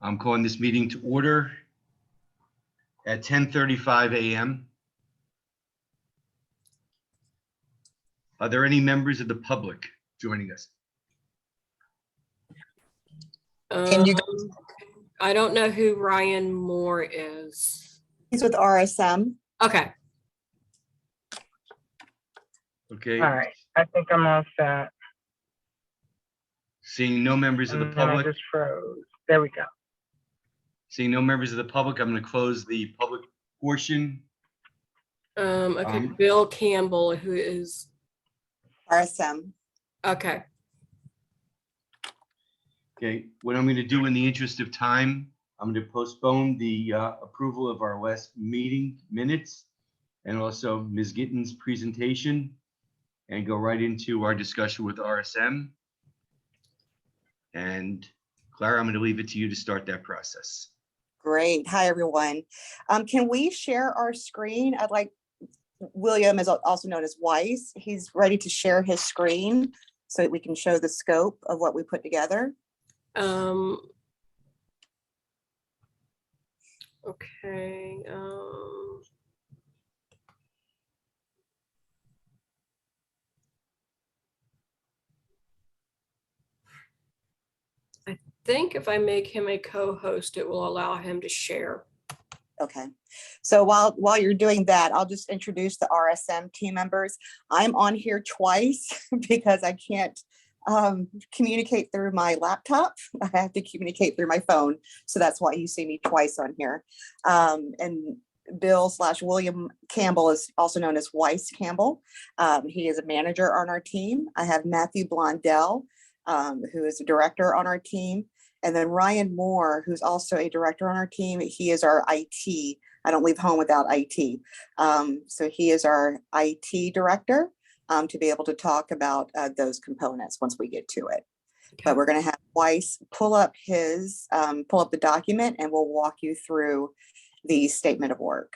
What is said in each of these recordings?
I'm calling this meeting to order at 10:35 a.m. Are there any members of the public joining us? Can you? I don't know who Ryan Moore is. He's with RSM. Okay. Okay. All right, I think I'm all set. Seeing no members of the And then I public, just froze. There we go. seeing no members of the public, I'm going to close the public portion. Okay, Bill Campbell, who is RSM. okay. Okay, what I'm going to do in the interest of time, I'm going to postpone the approval of our last meeting minutes and also Ms. Gitten's presentation and go right into our discussion with RSM. And Clara, I'm going to leave it to you to start that process. Great. Hi, everyone. Can we share our screen? I'd like, William is also known as Weiss. He's ready to share his screen so that we can show the scope of what we put together. Okay. I think if I make him a co-host, it will allow him to share. Okay. So while you're doing that, I'll just introduce the RSM team members. I'm on here twice because I can't communicate through my laptop. I have to communicate through my phone. So that's why you see me twice on here. And Bill/William Campbell is also known as Weiss Campbell. He is a manager on our team. I have Matthew Blondell, who is a director on our team. And then Ryan Moore, who's also a director on our team. He is our IT. I don't leave home without IT. So he is our IT director to be able to talk about those components once we get to it. Okay. But we're going to have Weiss pull up the document and we'll walk you through the statement of work.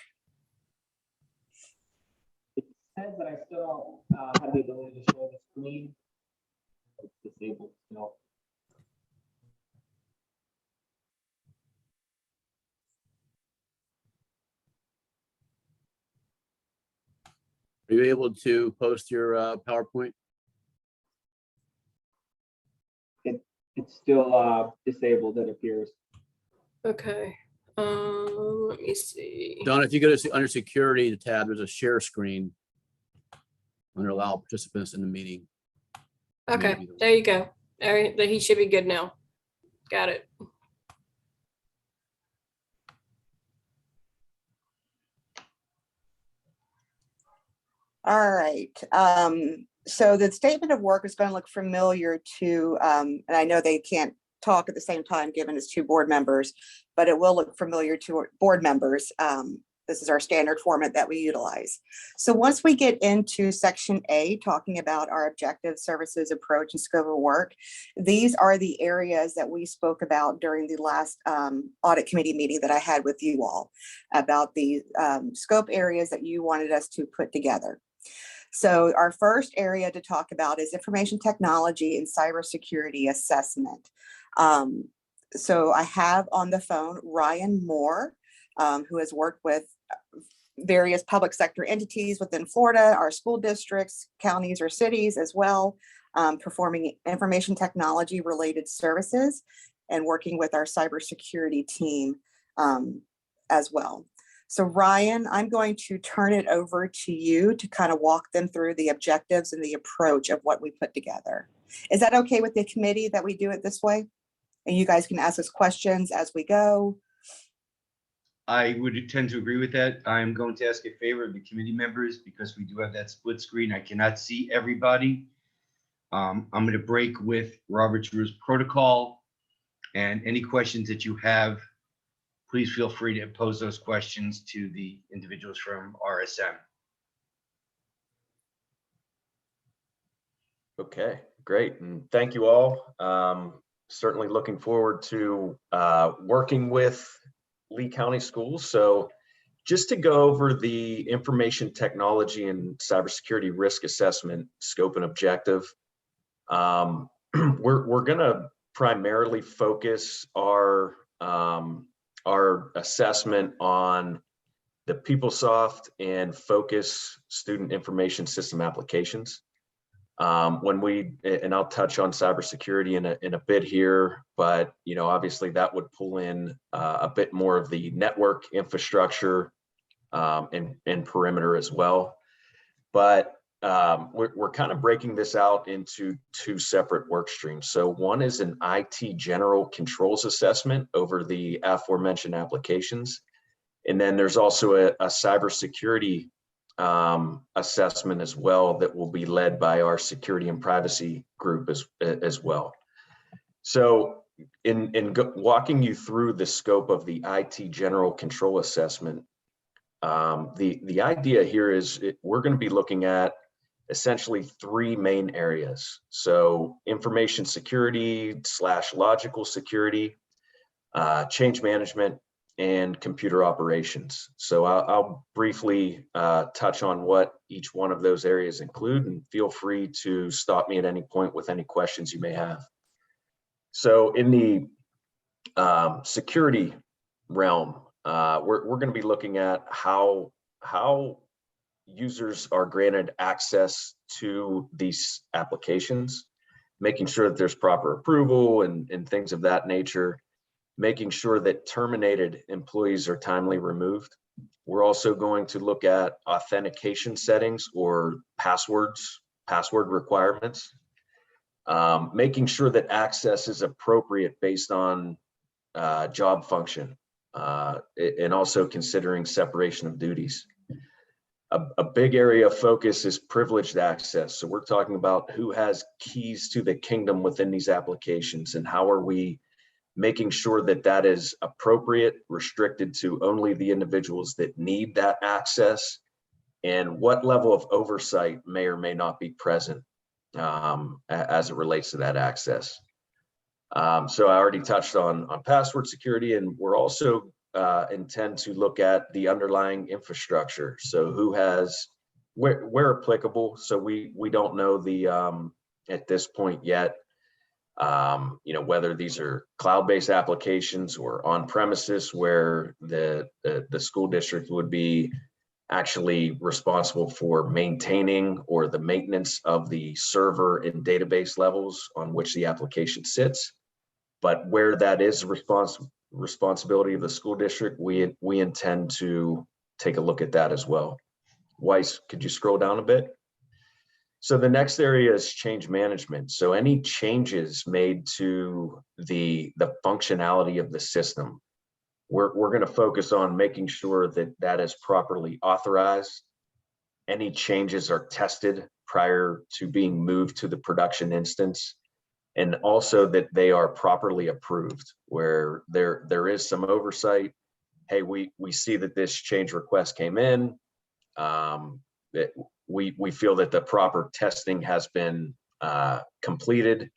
It says that I still don't have the ability to show the screen. It's disabled still. Are you able to post your PowerPoint? It's still disabled, it appears. Okay. Let me see. Don, if you go to under security tab, there's a share screen under allow participants in the meeting. Okay, there you go. All right, he should be good now. Got it. All right. So the statement of work is going to look familiar to, and I know they can't talk at the same time given it's two board members, but it will look familiar to board members. This is our standard format that we utilize. So once we get into section A, talking about our objectives, services, approach, and scope of work, these are the areas that we spoke about during the last audit committee meeting that I had with you all about the scope areas that you wanted us to put together. So our first area to talk about is information technology and cybersecurity assessment. So I have on the phone Ryan Moore, who has worked with various public sector entities within Florida, our school districts, counties, or cities as well, performing information technology related services and working with our cybersecurity team as well. So Ryan, I'm going to turn it over to you to kind of walk them through the objectives and the approach of what we put together. Is that okay with the committee that we do it this way? And you guys can ask us questions as we go. I would tend to agree with that. I'm going to ask a favor of the committee members because we do have that split screen. I cannot see everybody. I'm going to break with Robert's Rules protocol, and any questions that you have, please feel free to pose those questions to the individuals from RSM. Okay, great. And thank you all. Certainly looking forward to working with Lee County Schools. So just to go over the information technology and cybersecurity risk assessment scope and objective, we're going to primarily focus our assessment on the PeopleSoft and Focus student information system applications. And I'll touch on cybersecurity in a bit here, but obviously that would pull in a bit more of the network infrastructure and perimeter as well. But we're kind of breaking this out into two separate work streams. So one is an IT general controls assessment over the aforementioned applications. And then there's also a cybersecurity assessment as well that will be led by our security and privacy group as well. So walking you through the scope of the IT general control assessment, the idea here is we're going to be looking at essentially three main areas. So information security / logical security, change management, and computer operations. So I'll briefly touch on what each one of those areas include, and feel free to stop me at any point with any questions you may have. So in the security realm, we're going to be looking at how users are granted access to these applications, making sure that there's proper approval and things of that nature, making sure that terminated employees are timely removed. We're also going to look at authentication settings or password requirements, making sure that access is appropriate based on job function, and also considering separation of duties. A big area of focus is privileged access. So we're talking about who has keys to the kingdom within these applications, and how are we making sure that that is appropriate, restricted to only the individuals that need that access, and what level of oversight may or may not be present as it relates to that access. So I already touched on password security, and we're also intend to look at the underlying infrastructure. So who has, where applicable. So we don't know the at this point yet, whether these are cloud-based applications or on premises, where the school district would be actually responsible for maintaining or the maintenance of the server and database levels on which the application sits. But where that is responsibility of the school district, we intend to take a look at that as well. Weiss, could you scroll down a bit? So the next area is change management. So any changes made to the functionality of the system, we're going to focus on making sure that that is properly authorized. Any changes are tested prior to being moved to the production instance, and also that they are properly approved, where there is some oversight. Hey, we see that this change request came in. That we feel that the proper testing has been completed,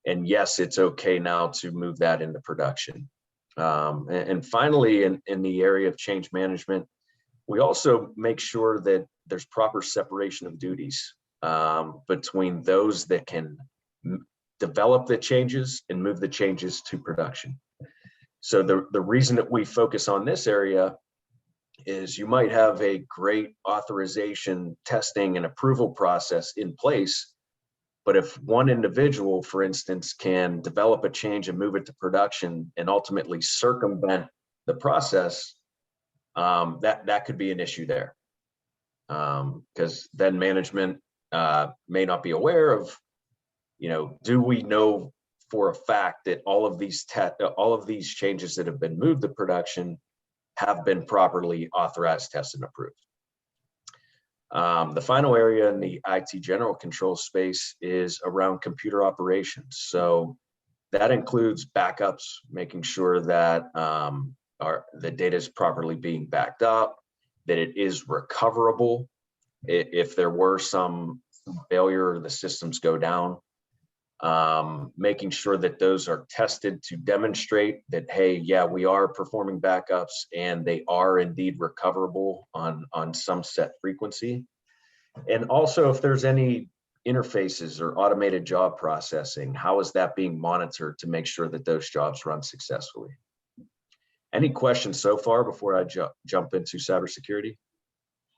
and yes, it's okay now to move that into production. And finally, in the area of change management, we also make sure that there's proper separation of duties between those that can develop the changes and move the changes to production. So the reason that we focus on this area is you might have a great authorization, testing, and approval process in place, but if one individual, for instance, can develop a change and move it to production and ultimately circumvent the process, that could be an issue there, because then management may not be aware of, do we know for a fact that all of these changes that have been moved to production have been properly authorized, tested, and approved. The final area in the IT general control space is around computer operations. So that includes backups, making sure that the data is properly being backed up, that it is recoverable if there were some failure or the systems go down. Making sure that those are tested to demonstrate that, hey, yeah, we are performing backups and they are indeed recoverable on some set frequency. And also, if there's any interfaces or automated job processing, how is that being monitored to make sure that those jobs run successfully? Any questions so far before I jump into cybersecurity?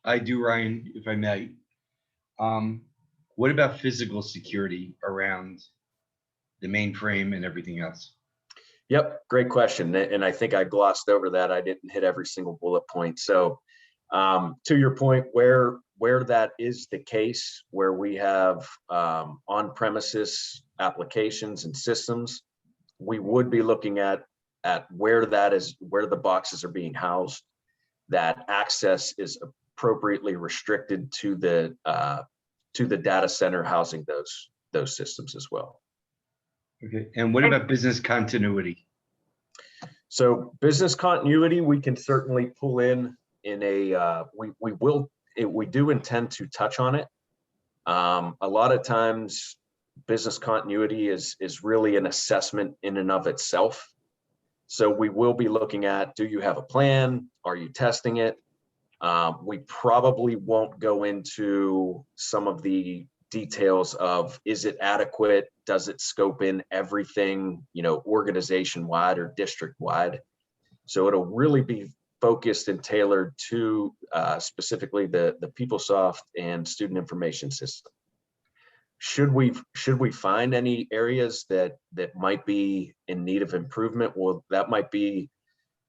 I do, Ryan, if I may. What about physical security around the mainframe and everything else? Yep, great question. And I think I glossed over that. I didn't hit every single bullet point. So to your point, where that is the case, where we have on-premises applications and systems, we would be looking at where the boxes are being housed, that access is appropriately restricted to the data center housing those systems as well. Okay, and what about business continuity? So business continuity, we can certainly pull in a, we do intend to touch on it. A lot of times business continuity is really an assessment in and of itself. So we will be looking at, do you have a plan? Are you testing it? We probably won't go into some of the details of, is it adequate? Does it scope in everything, organization wide or district wide? So it'll really be focused and tailored to specifically the PeopleSoft and student information system. Should we find any areas that might be in need of improvement? Well, that might be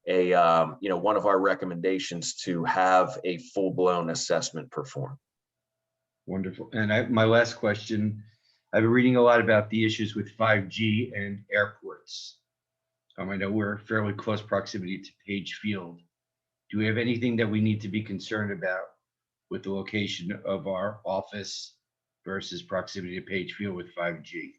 a one of our recommendations, to have a full-blown assessment performed. Wonderful. And my last question, I've been reading a lot about the issues with 5G and airports. I know we're fairly close proximity to Page Field. Do we have anything that we need to be concerned about with the location of our office versus proximity to Page Field with 5G?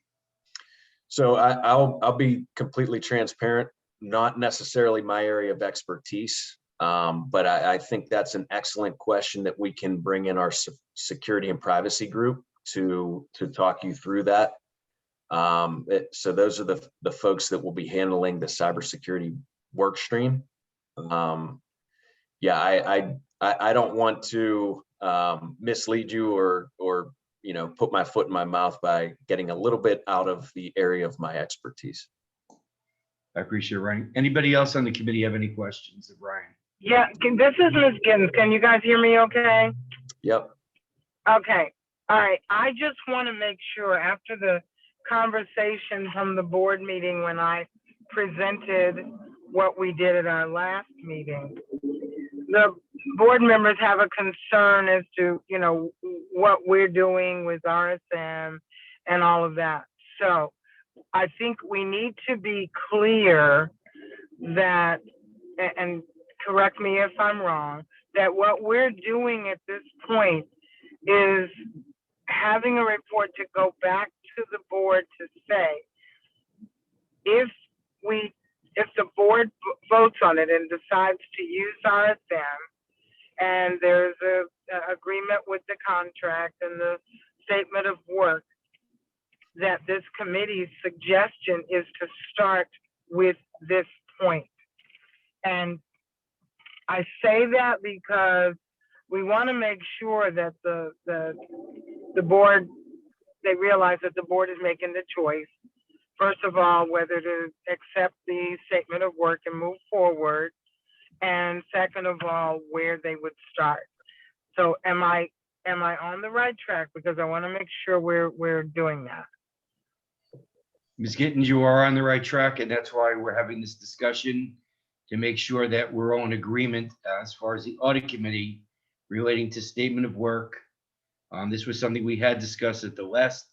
So I'll be completely transparent. Not necessarily my area of expertise, but I think that's an excellent question that we can bring in our security and privacy group to talk you through that. So those are the folks that will be handling the cybersecurity work stream. Yeah, I don't want to mislead you or put my foot in my mouth by getting a little bit out of the area of my expertise. I appreciate it, Ryan. Anybody else on the committee have any questions of Ryan? Yeah, this is Ms. Giddens. Can you guys hear me okay? Yep. Okay, all right. I just want to make sure, after the conversation from the board meeting when I presented what we did at our last meeting, the board members have a concern as to, what we're doing with RSM and all of that. So I think we need to be clear that, and correct me if I'm wrong, that what we're doing at this point is having a report to go back to the board to say, if the board votes on it and decides to use RSM, and there's a agreement with the contract and the statement of work, that this committee's suggestion is to start with this point. And I say that because we want to make sure that the board, they realize that the board is making the choice, first of all, whether to accept the statement of work and move forward, and second of all, where they would start. So am I on the right track? Because I want to make sure we're doing that. Ms. Gittens, you are on the right track, and that's why we're having this discussion, to make sure that we're all in agreement as far as the audit committee relating to statement of work. This was something we had discussed at the last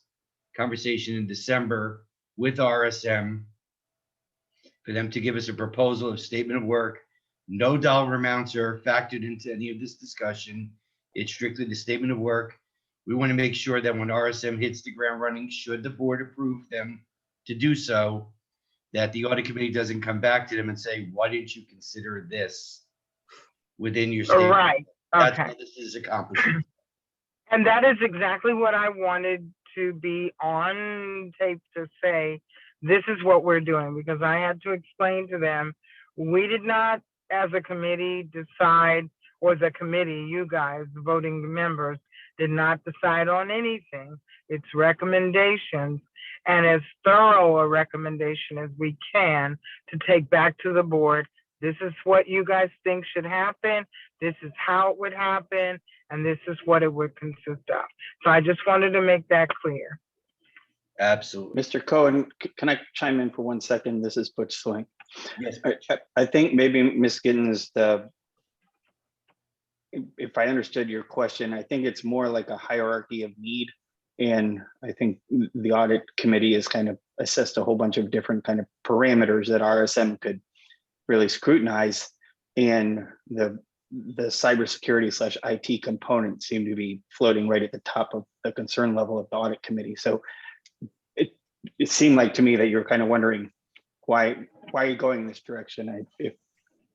conversation in December with RSM, for them to give us a proposal of statement of work. No dollar amounts are factored into any of this discussion. It's strictly the statement of work. We want to make sure that when RSM hits the ground running, should the board approve them to do so, that the audit committee doesn't come back to them and say, why didn't you consider this within your statement? Right, That's okay. what this is accomplishing. And that is exactly what I wanted to be on tape to say, this is what we're doing, because I had to explain to them, we did not, as a committee, decide, or the committee, you guys, voting members, did not decide on anything. It's recommendations, and as thorough a recommendation as we can to take back to the board This is what you guys think should happen. This is how it would happen, and this is what it would consist of. So I just wanted to make that clear. Absolutely. Mr. Cohen, can I chime in for 1 second? This is Butch Sling. Yes. I think maybe Ms. Gittens, if I understood your question, I think it's more like a hierarchy of need. And I think the audit committee has kind of assessed a whole bunch of different kind of parameters that RSM could really scrutinize. And the cybersecurity / IT component seem to be floating right at the top of the concern level of the audit committee. So it seemed like to me that you're kind of wondering why are you going in this direction?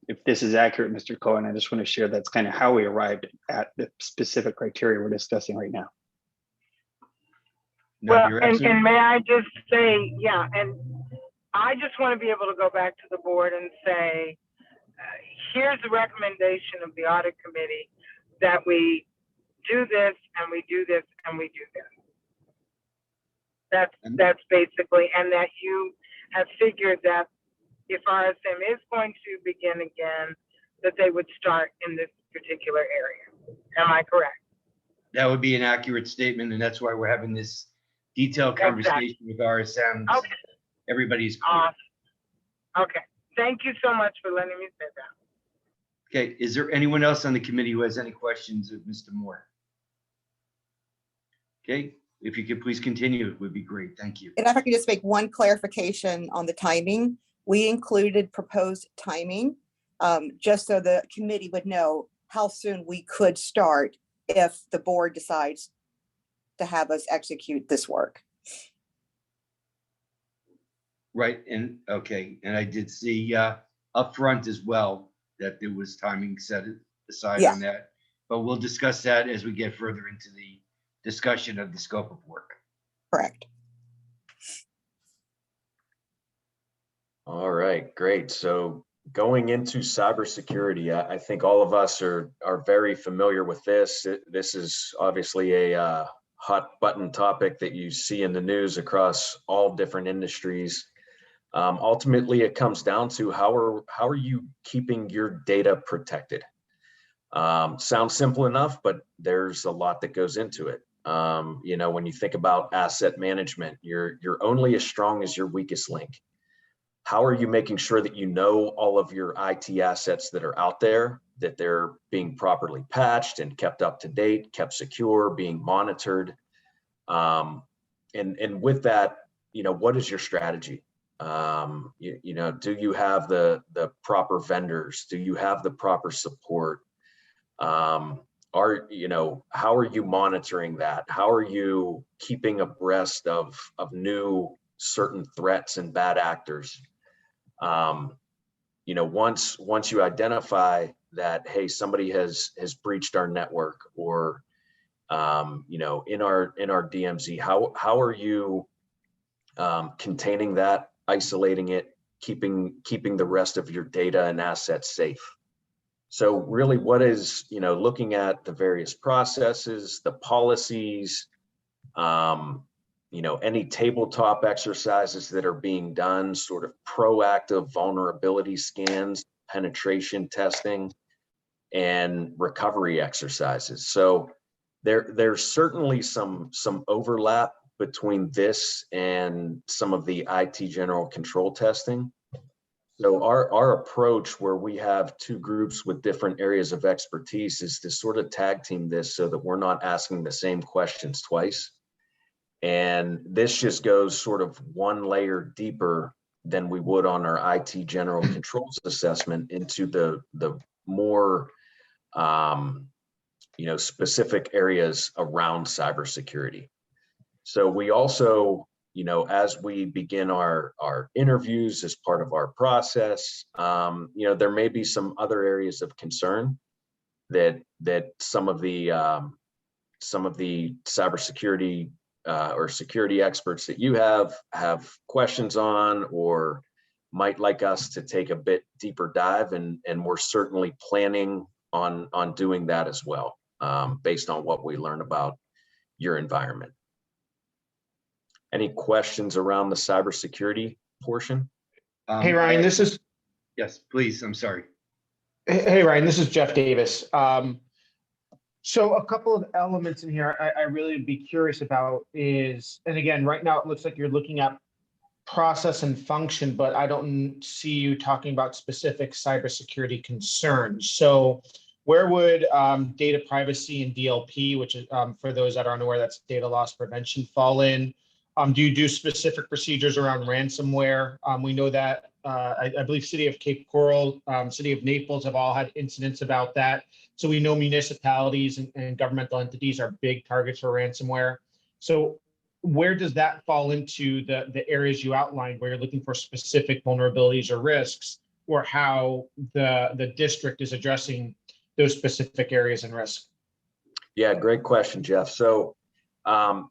If this is accurate, Mr. Cohen, I just want to share that's kind of how we arrived at the specific criteria we're discussing right now. No, Well, you're and absolutely- may I just say, yeah, and I just want to be able to go back to the board and say, here's the recommendation of the audit committee that we do this and we do this and we do this. That's basically, and that you have figured that if RSM is going to begin again, that they would start in this particular area. Am I correct? That would be an accurate statement, and that's why we're having this detailed conversation with RSM. Okay. Everybody's clear. Awesome. Okay. Thank you so much for letting me say that. Okay, is there anyone else on the committee who has any questions of Mr. Moore? Okay, if you could please continue, it would be great. Thank you. And if I could just make one clarification on the timing, we included proposed timing, just so the committee would know how soon we could start if the board decides to have us execute this work. Right, and okay, and I did see up front as well that there was timing set aside Yeah. on that. But we'll discuss that as we get further into the discussion of the scope of work. Correct. All right, great. So going into cybersecurity, I think all of us are very familiar with this. This is obviously a hot button topic that you see in the news across all different industries. Ultimately, it comes down to how are you keeping your data protected? Sounds simple enough, but there's a lot that goes into it. You know, when you think about asset management, you're only as strong as your weakest link. How are you making sure that you know all of your IT assets that are out there, that they're being properly patched and kept up to date, kept secure, being monitored? And with that, you know, what is your strategy? You know, do you have the proper vendors? Do you have the proper support? You know, how are you monitoring that? How are you keeping abreast of new certain threats and bad actors? You know, once you identify that, hey, somebody has breached our network, or you know, in our DMZ, how are you containing that, isolating it, keeping the rest of your data and assets safe? So really, what is, you know, looking at the various processes, the policies, you know, any tabletop exercises that are being done, sort of proactive vulnerability scans, penetration testing, and recovery exercises. So there's certainly some overlap between this and some of the IT general control testing. So our approach, where we have two groups with different areas of expertise, is to sort of tag team this so that we're not asking the same questions twice. And this just goes sort of one layer deeper than we would on our IT general controls assessment into the more you know, specific areas around cybersecurity. So we also, you know, as we begin our interviews as part of our process, you know, there may be some other areas of concern that some of the cybersecurity or security experts that you have questions on, or might like us to take a bit deeper dive, and we're certainly planning on doing that as well, based on what we learn about your environment. Any questions around the cybersecurity portion? Hey, Ryan, this is Yes, please. I'm sorry. Hey, Ryan, this is Jeff Davis. So a couple of elements in here I really would be curious about is, and again, right now it looks like you're looking at process and function, but I don't see you talking about specific cybersecurity concerns. So where would data privacy and DLP, which is for those that aren't aware, that's data loss prevention, fall in? Do you do specific procedures around ransomware? We know that I believe City of Cape Coral, City of Naples have all had incidents about that. So we know municipalities and governmental entities are big targets for ransomware. So where does that fall into the areas you outlined where you're looking for specific vulnerabilities or risks, or how the district is addressing those specific areas and risks? Yeah, great question, Jeff. So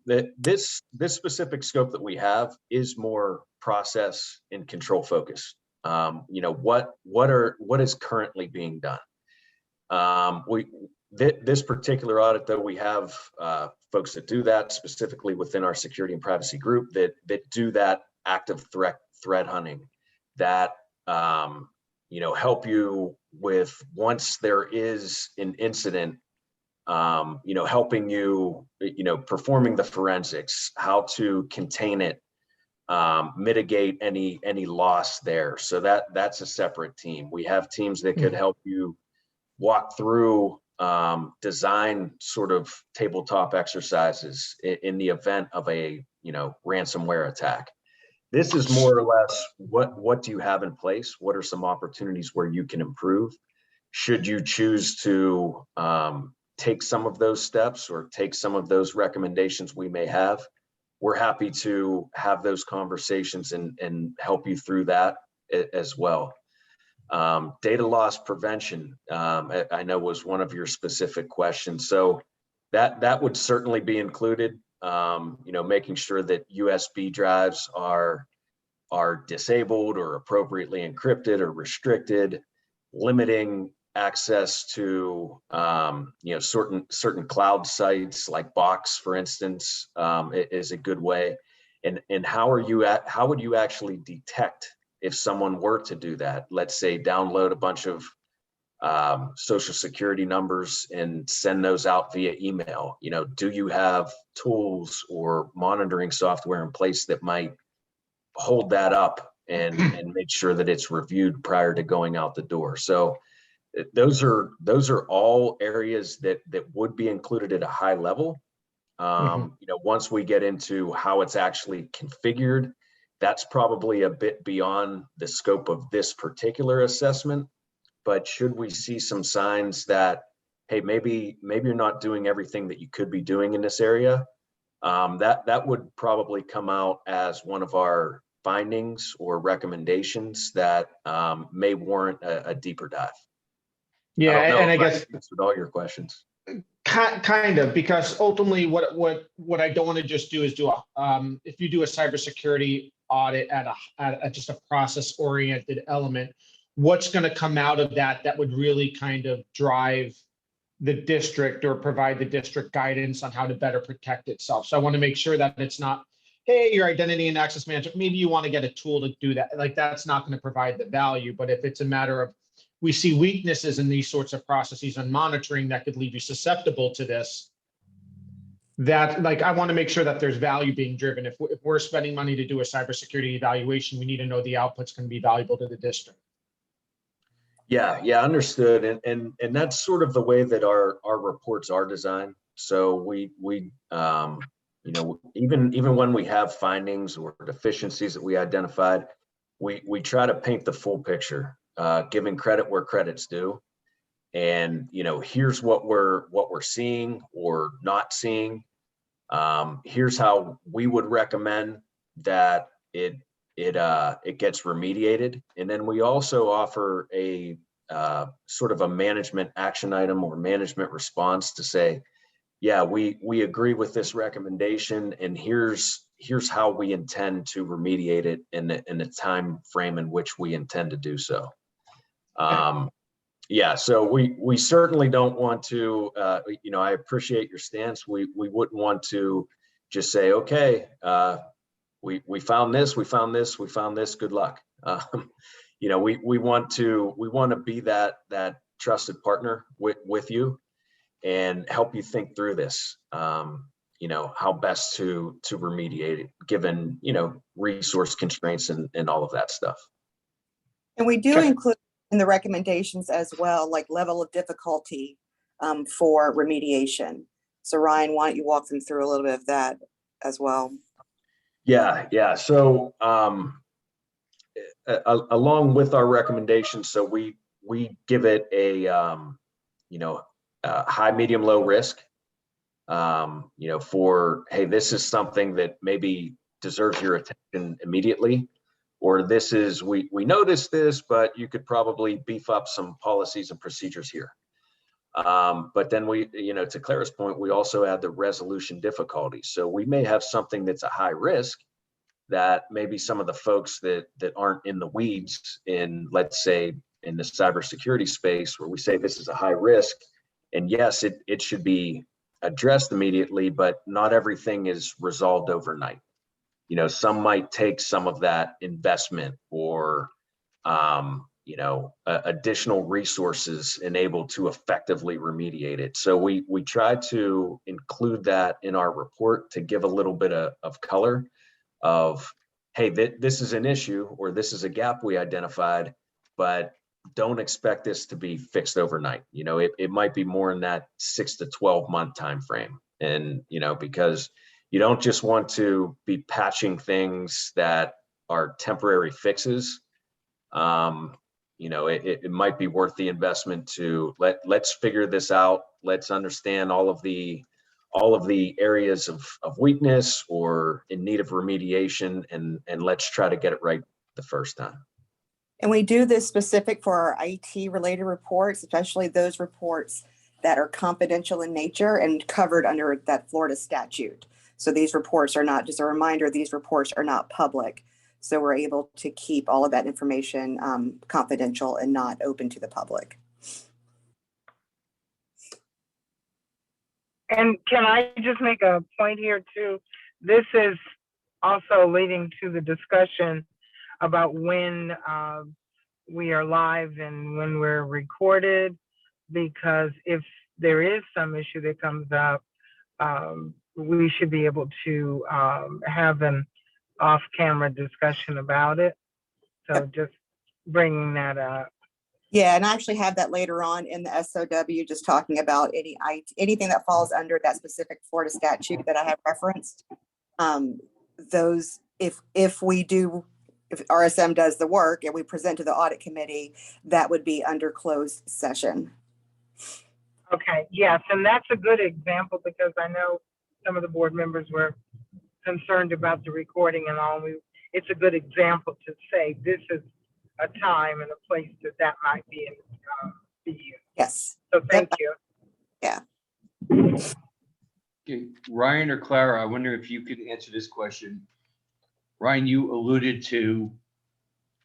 this specific scope that we have is more process and control focused. What is currently being done? This particular audit, though, we have folks that do that specifically within our security and privacy group that do that active threat hunting, that help you with, once there is an incident, helping you, performing the forensics, how to contain it, mitigate any loss there. So that's a separate team. We have teams that could help you walk through, design sort of tabletop exercises in the event of a ransomware attack. This is more or less what do you have in place? What are some opportunities where you can improve? Should you choose to take some of those steps or take some of those recommendations we may have, we're happy to have those conversations and help you through that as well. Data loss prevention, I know, was one of your specific questions. So that would certainly be included. Making sure that USB drives are disabled or appropriately encrypted or restricted, limiting access to certain cloud sites like Box, for instance, is a good way. And how would you actually detect if someone were to do that? Let's say download a bunch of social security numbers and send those out via email. Do you have tools or monitoring software in place that might hold that up and make sure that it's reviewed prior to going out the door? So those are all areas that would be included at a high level. Once we get into how it's actually configured, that's probably a bit beyond the scope of this particular assessment. But should we see some signs that, hey, maybe you're not doing everything that you could be doing in this area, that would probably come out as one of our findings or recommendations that may warrant a deeper dive. Yeah, and I guess answered all your questions. Kind of, because ultimately what I don't want to just do is if you do a cybersecurity audit at just a process oriented element, what's going to come out of that would really kind of drive the district or provide the district guidance on how to better protect itself. So I want to make sure that it's not, hey, your identity and access management, maybe you want to get a tool to do that. Like, that's not going to provide the value. But if it's a matter of, we see weaknesses in these sorts of processes and monitoring that could leave you susceptible to this, that, like, I want to make sure that there's value being driven. If we're spending money to do a cybersecurity evaluation, we need to know the output's going to be valuable to the district. Yeah, understood. And that's sort of the way that our reports are designed. So we even when we have findings or deficiencies that we identified, we try to paint the full picture, giving credit where credit's due. And here's what we're seeing or not seeing. Here's how we would recommend that it gets remediated. And then we also offer a sort of a management action item or management response to say, yeah, we agree with this recommendation, and here's how we intend to remediate it in the time frame in which we intend to do so. Yeah, so we certainly don't want to, I appreciate your stance. We wouldn't want to just say, okay, we found this, good luck. we want to be that trusted partner with you and help you think through this. How best to remediate it, given, resource constraints and all of that stuff. And we do Okay. include in the recommendations as well, like level of difficulty for remediation. So Ryan, why don't you walk them through a little bit of that as well? Yeah. So along with our recommendations, so we give it a high, medium, low risk. For, hey, this is something that maybe deserves your attention immediately, or this is, we noticed this, but you could probably beef up some policies and procedures here. But then we, to Clara's point, we also add the resolution difficulty. So we may have something that's a high risk that maybe some of the folks that aren't in the weeds in, let's say, in the cybersecurity space, where we say this is a high risk, and yes, it should be addressed immediately, but not everything is resolved overnight. Some might take some of that investment or additional resources enabled to effectively remediate it. So we try to include that in our report to give a little bit of color of, hey, this is an issue, or this is a gap we identified, but don't expect this to be fixed overnight. It might be more in that 6 to 12 month time frame. And because you don't just want to be patching things that are temporary fixes. It might be worth the investment to let's figure this out. Let's understand all of the areas of weakness or in need of remediation, and let's try to get it right the first time. And we do this specific for our IT related reports, especially those reports that are confidential in nature and covered under that Florida statute. So these reports are not, just a reminder, these reports are not public. So we're able to keep all of that information confidential and not open to the public. And can I just make a point here too? This is also leading to the discussion about when we are live and when we're recorded, because if there is some issue that comes up, we should be able to have an off-camera discussion about it. So just bringing that up. Yeah, and I actually have that later on in the SOW, just talking about anything that falls under that specific Florida statute that I have referenced. Those, if RSM does the work and we present to the audit committee, that would be under closed session. Okay, yes, and that's a good example, because I know some of the board members were concerned about the recording and all. It's a good example to say this is a time and a place that might be used. Yes. So thank you. Yeah. Okay, Ryan or Clara, I wonder if you could answer this question. Ryan, you alluded to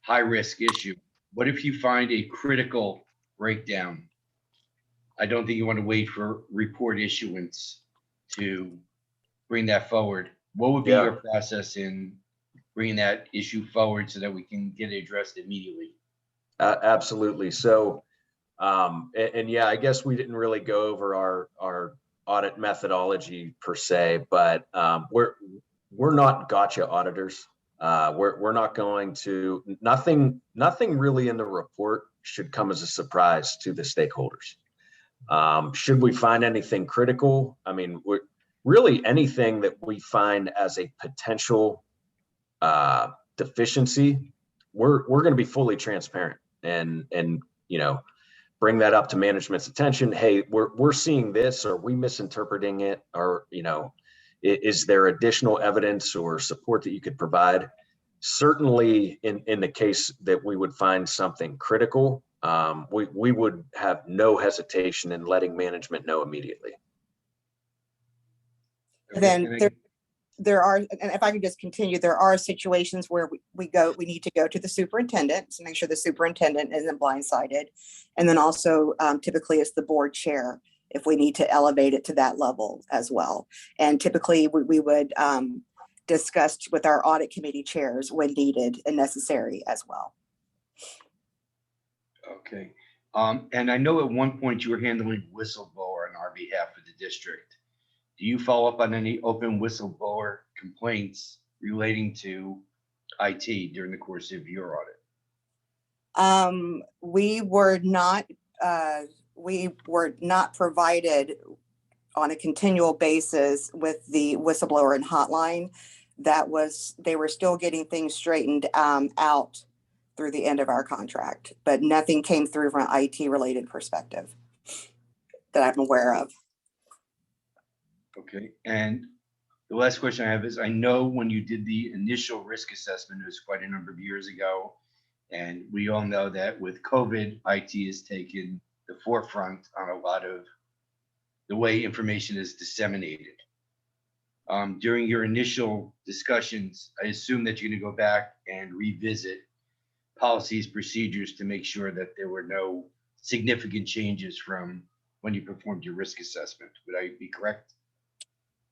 high risk issue. What if you find a critical breakdown? I don't think you want to wait for report issuance to bring that forward. What would be your process in bringing that issue forward so that we can get it addressed immediately? Absolutely. So, and yeah, I guess we didn't really go over our audit methodology per se, but we're not gotcha auditors. We're not going to, nothing really in the report should come as a surprise to the stakeholders. Should we find anything critical? I mean, really anything that we find as a potential deficiency, we're going to be fully transparent and bring that up to management's attention. Hey, we're seeing this, or we misinterpreting it, or is there additional evidence or support that you could provide? Certainly in the case that we would find something critical, we would have no hesitation in letting management know immediately. Then there are, and if I could just continue, there are situations where we need to go to the superintendent to make sure the superintendent isn't blindsided. And then also typically it's the board chair if we need to elevate it to that level as well. And typically we would discuss with our audit committee chairs when needed and necessary as well. Okay. And I know at one point you were handling whistleblower on our behalf of the district. Do you follow up on any open whistleblower complaints relating to IT during the course of your audit? We were not provided on a continual basis with the whistleblower and hotline. They were still getting things straightened out through the end of our contract, but nothing came through from an IT related perspective that I'm aware of. Okay. And the last question I have is, I know when you did the initial risk assessment, it was quite a number of years ago. And we all know that with COVID, IT has taken the forefront on a lot of the way information is disseminated. During your initial discussions, I assume that you're going to go back and revisit policies, procedures to make sure that there were no significant changes from when you performed your risk assessment. Would I be correct?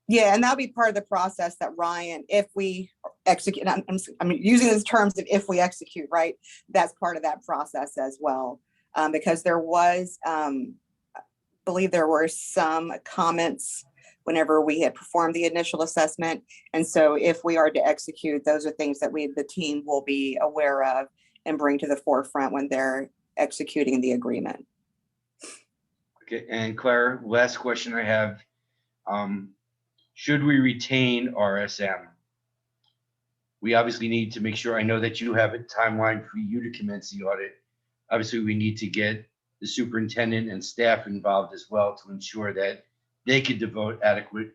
Yeah, and that'll be part of the process that Ryan, if we execute, I'm using these terms of if we execute, right? That's part of that process as well. Because there was, I believe there were some comments whenever we had performed the initial assessment. And so if we are to execute, those are things that the team will be aware of and bring to the forefront when they're executing the agreement. Okay, and Clara, last question I have. Should we retain RSM? We obviously need to make sure, I know that you have a timeline for you to commence the audit. Obviously, we need to get the superintendent and staff involved as well to ensure that they could devote adequate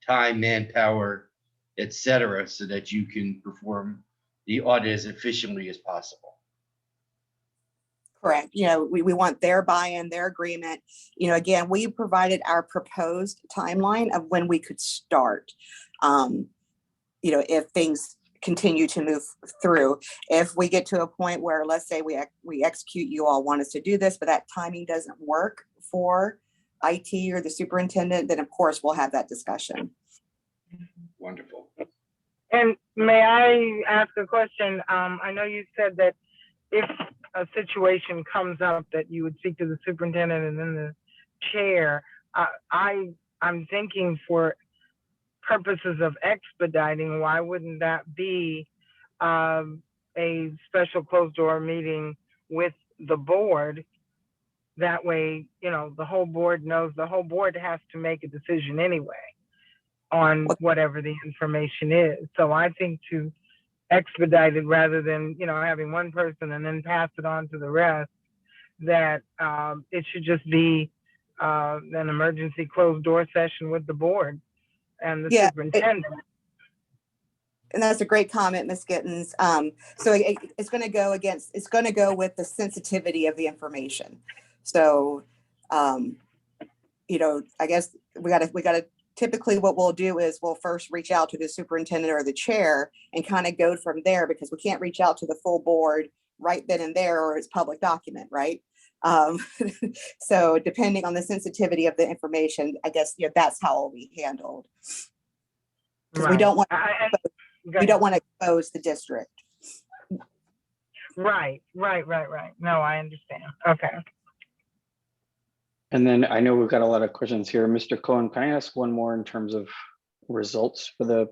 time, manpower, et cetera, so that you can perform the audit as efficiently as possible. Correct. We want their buy-in, their agreement. Again, we provided our proposed timeline of when we could start. If things continue to move through, if we get to a point where, let's say we execute, you all want us to do this, but that timing doesn't work for IT or the superintendent, then of course we'll have that discussion. Wonderful. And may I ask a question? I know you said that if a situation comes up that you would speak to the superintendent and then the chair. I'm thinking for purposes of expediting, why wouldn't that be a special closed door meeting with the board? That way, the whole board knows. The whole board has to make a decision anyway on whatever the information is. So I think to expedite it rather than, having one person and then pass it on to the rest, that it should just be an emergency closed door session with the board and the superintendent. And that's a great comment, Ms. Gittens. So it's going to go with the sensitivity of the information. So, I guess we got to typically what we'll do is we'll first reach out to the superintendent or the chair and kind of go from there, because we can't reach out to the full board right then and there, or it's public document, right? So depending on the sensitivity of the information, I guess, that's how it'll be handled. Because we don't want to expose the district. Right. No, I understand. Okay. And then I know we've got a lot of questions here. Mr. Cohen, can I ask one more in terms of results for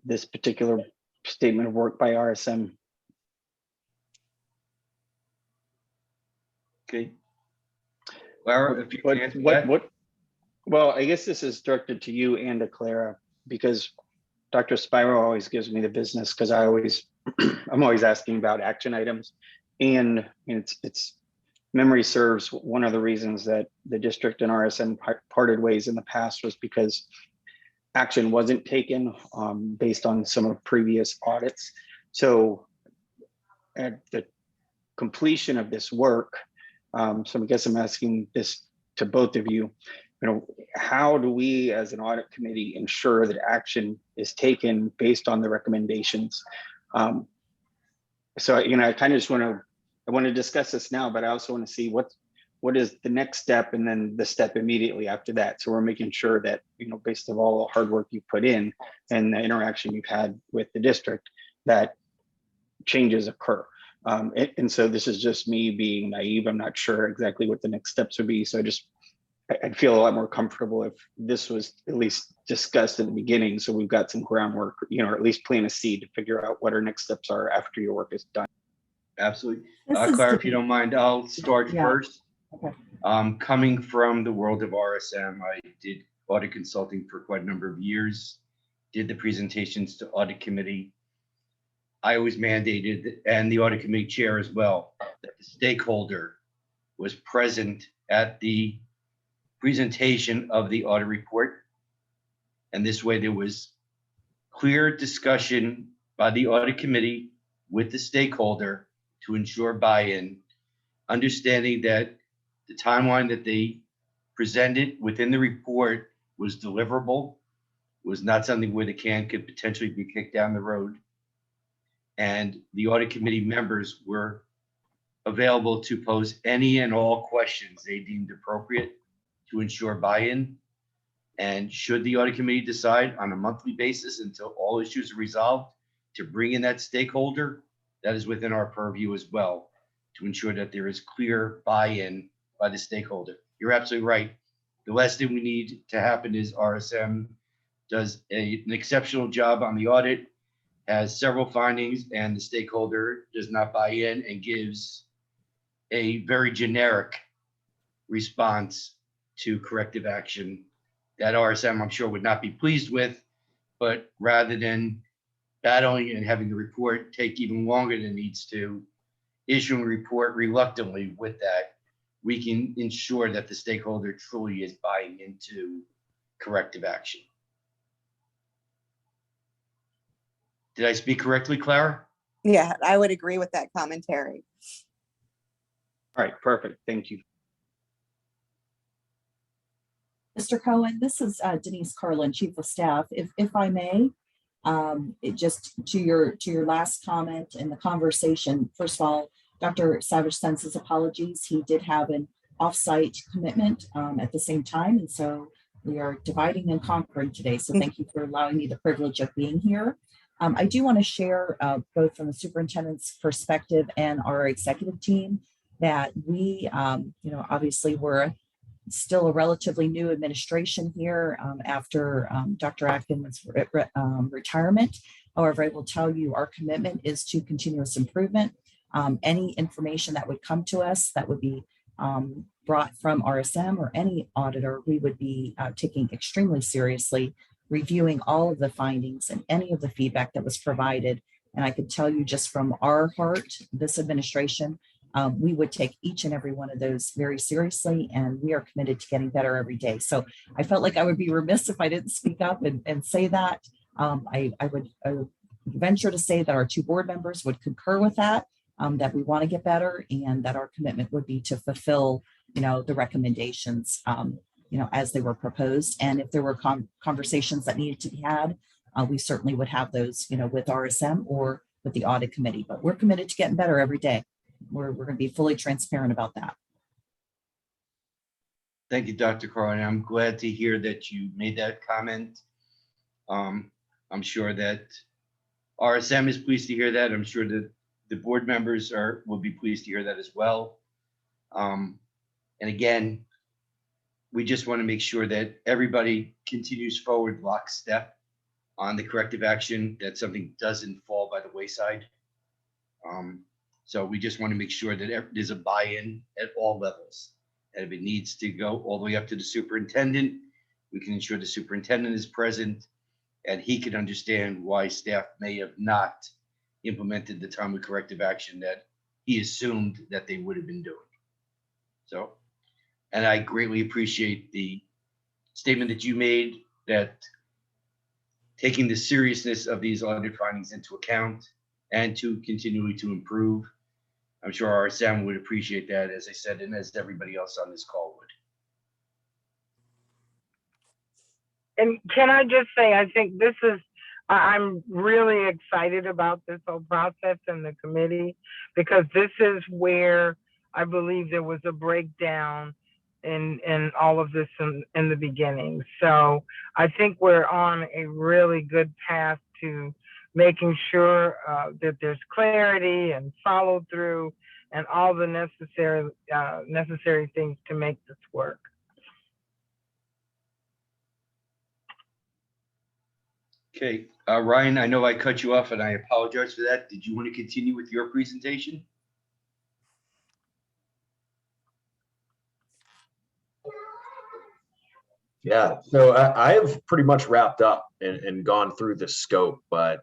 this particular statement of work by RSM? Okay. Clara, if you can answer that. Well, I guess this is directed to you and to Clara, because Dr. Spiro always gives me the business, because I'm always asking about action items. And it's memory serves, one of the reasons that the district and RSM parted ways in the past was because action wasn't taken based on some of previous audits. So at the completion of this work, so I guess I'm asking this to both of you, how do we as an audit committee ensure that action is taken based on the recommendations? So, I kind of just I want to discuss this now, but I also want to see what is the next step and then the step immediately after that. So we're making sure that, based on all the hard work you put in and the interaction you've had with the district, that changes occur. And so this is just me being naive. I'm not sure exactly what the next steps would be. So I'd feel a lot more comfortable if this was at least discussed in the beginning. So we've got some groundwork, or at least plant a seed to figure out what our next steps are after your work is done. Absolutely. This is Clara, if you Denise. don't mind, I'll start Yeah. first. Okay. Coming from the world of RSM, I did audit consulting for quite a number of years, did the presentations to audit committee. I was mandated, and the audit committee chair as well, that the stakeholder was present at the presentation of the audit report. And this way there was clear discussion by the audit committee with the stakeholder to ensure buy-in, understanding that the timeline that they presented within the report was deliverable, was not something where the can could potentially be kicked down the road. And the audit committee members were available to pose any and all questions they deemed appropriate to ensure buy-in. And should the audit committee decide on a monthly basis until all issues are resolved to bring in that stakeholder, that is within our purview as well, to ensure that there is clear buy-in by the stakeholder. You're absolutely right. The last thing we need to happen is RSM does an exceptional job on the audit, has several findings, and the stakeholder does not buy in and gives a very generic response to corrective action that RSM, I'm sure, would not be pleased with. But rather than battling and having the report take even longer than it needs to, issuing a report reluctantly with that, we can ensure that the stakeholder truly is buying into corrective action. Did I speak correctly, Clara? Yeah, I would agree with that commentary. All right, perfect. Thank you. Mr. Cohen, this is Denise Carlin, Chief of Staff. If I may, it just to your last comment in the conversation. First of all, Dr. Savage sends his apologies. He did have an off-site commitment at the same time, and so we are dividing and conquering today. So thank you for allowing me the privilege of being here. I do want to share both from the superintendent's perspective and our executive team that we, obviously we're still a relatively new administration here after Dr. Atkins' retirement. However, I will tell you our commitment is to continuous improvement. Any information that would come to us that would be brought from RSM or any auditor, we would be taking extremely seriously, reviewing all of the findings and any of the feedback that was provided. And I could tell you just from our heart, this administration, we would take each and every one of those very seriously, and we are committed to getting better every day. So I felt like I would be remiss if I didn't speak up and say that. I would venture to say that our two board members would concur with that, that we want to get better, and that our commitment would be to fulfill, the recommendations, as they were proposed. And if there were conversations that needed to be had, we certainly would have those, with RSM or with the audit committee. But we're committed to getting better every day. We're going to be fully transparent about that. Thank you, Dr. Carlin. I'm glad to hear that you made that comment. I'm sure that RSM is pleased to hear that. I'm sure that the board members will be pleased to hear that as well. And again, we just want to make sure that everybody continues forward lockstep on the corrective action, that something doesn't fall by the wayside. So we just want to make sure that there's a buy-in at all levels. And if it needs to go all the way up to the superintendent, we can ensure the superintendent is present and he can understand why staff may have not implemented the timely corrective action that he assumed that they would have been doing. So, and I greatly appreciate the statement that you made, that taking the seriousness of these audit findings into account and to continually to improve. I'm sure RSM would appreciate that, as I said, and as everybody else on this call would. And can I just say, I think I'm really excited about this whole process and the committee, because this is where I believe there was a breakdown in all of this in the beginning. So I think we're on a really good path to making sure that there's clarity and follow through and all the necessary things to make this work. Okay, Ryan, I know I cut you off and I apologize for that. Did you want to continue with your presentation? Yeah, so I have pretty much wrapped up and gone through the scope, but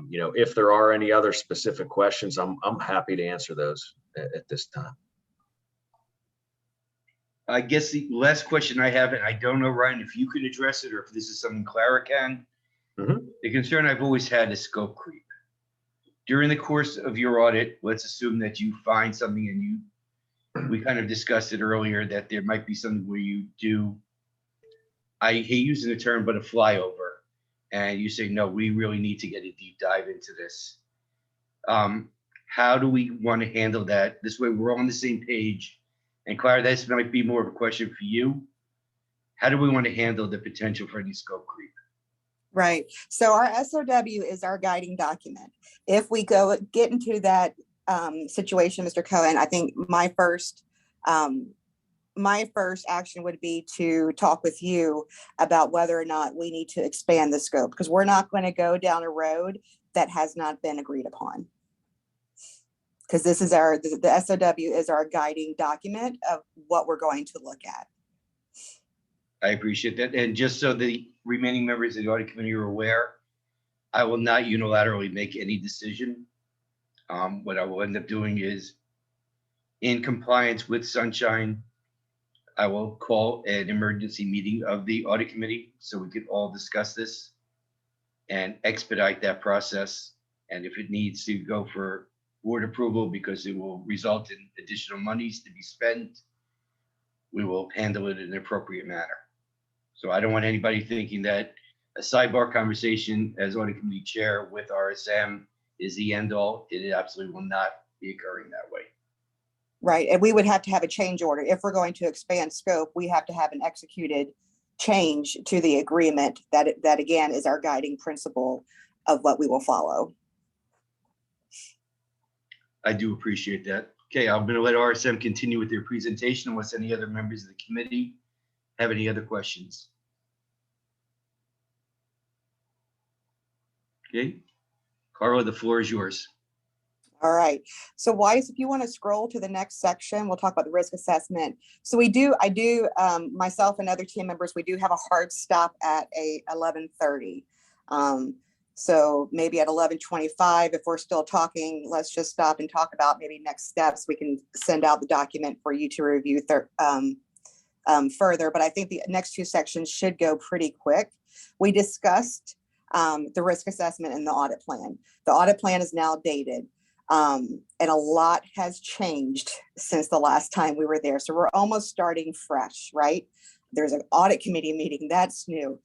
you know, if there are any other specific questions, I'm happy to answer those at this time. I guess the last question I have, and I don't know, Ryan, if you can address it or if this is something Clara can. Mhm. The concern I've always had is scope creep. During the course of your audit, let's assume that you find something and we kind of discussed it earlier, that there might be something where you do, I hate using the term, but a flyover. And you say, no, we really need to get a deep dive into this. How do we want to handle that? This way we're all on the same page. And Clara, this might be more of a question for you. How do we want to handle the potential for any scope creep? Right. So our SOW is our guiding document. If we get into that situation, Mr. Cohen, I think my first action would be to talk with you about whether or not we need to expand the scope, because we're not going to go down a road that has not been agreed upon. Because this is the SOW is our guiding document of what we're going to look at. I appreciate that. And just so the remaining members of the audit committee are aware, I will not unilaterally make any decision. What I will end up doing is, in compliance with Sunshine, I will call an emergency meeting of the audit committee so we can all discuss this and expedite that process. And if it needs to go for board approval because it will result in additional monies to be spent, we will handle it in an appropriate manner. So I don't want anybody thinking that a sidebar conversation as audit committee chair with RSM is the end all. It absolutely will not be occurring that way. Right. And we would have to have a change order. If we're going to expand scope, we have to have an executed change to the agreement that again is our guiding principle of what we will follow. I do appreciate that. Okay, I'm going to let RSM continue with their presentation unless any other members of the committee have any other questions. Okay, Carla, the floor is yours. All right. So Weiss, if you want to scroll to the next section, we'll talk about the risk assessment. So I do, myself and other team members, we do have a hard stop at 11:30. So maybe at 11:25, if we're still talking, let's just stop and talk about maybe next steps. We can send out the document for you to review further, but I think the next two sections should go pretty quick. We discussed the risk assessment and the audit plan. The audit plan is now dated. And a lot has changed since the last time we were there. So we're almost starting fresh, right? There's an audit committee meeting, that's new.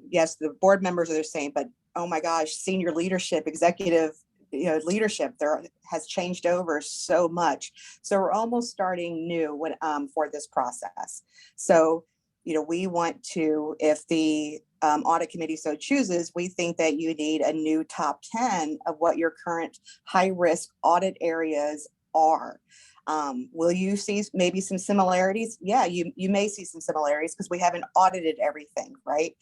Yes, the board members are the same, but oh my gosh, senior leadership, executive leadership there has changed over so much. So we're almost starting new for this process. So, we want to, if the audit committee so chooses, we think that you need a new top 10 of what your current high risk audit areas are. Will you see maybe some similarities? Yeah, you may see some similarities because we haven't audited everything, right?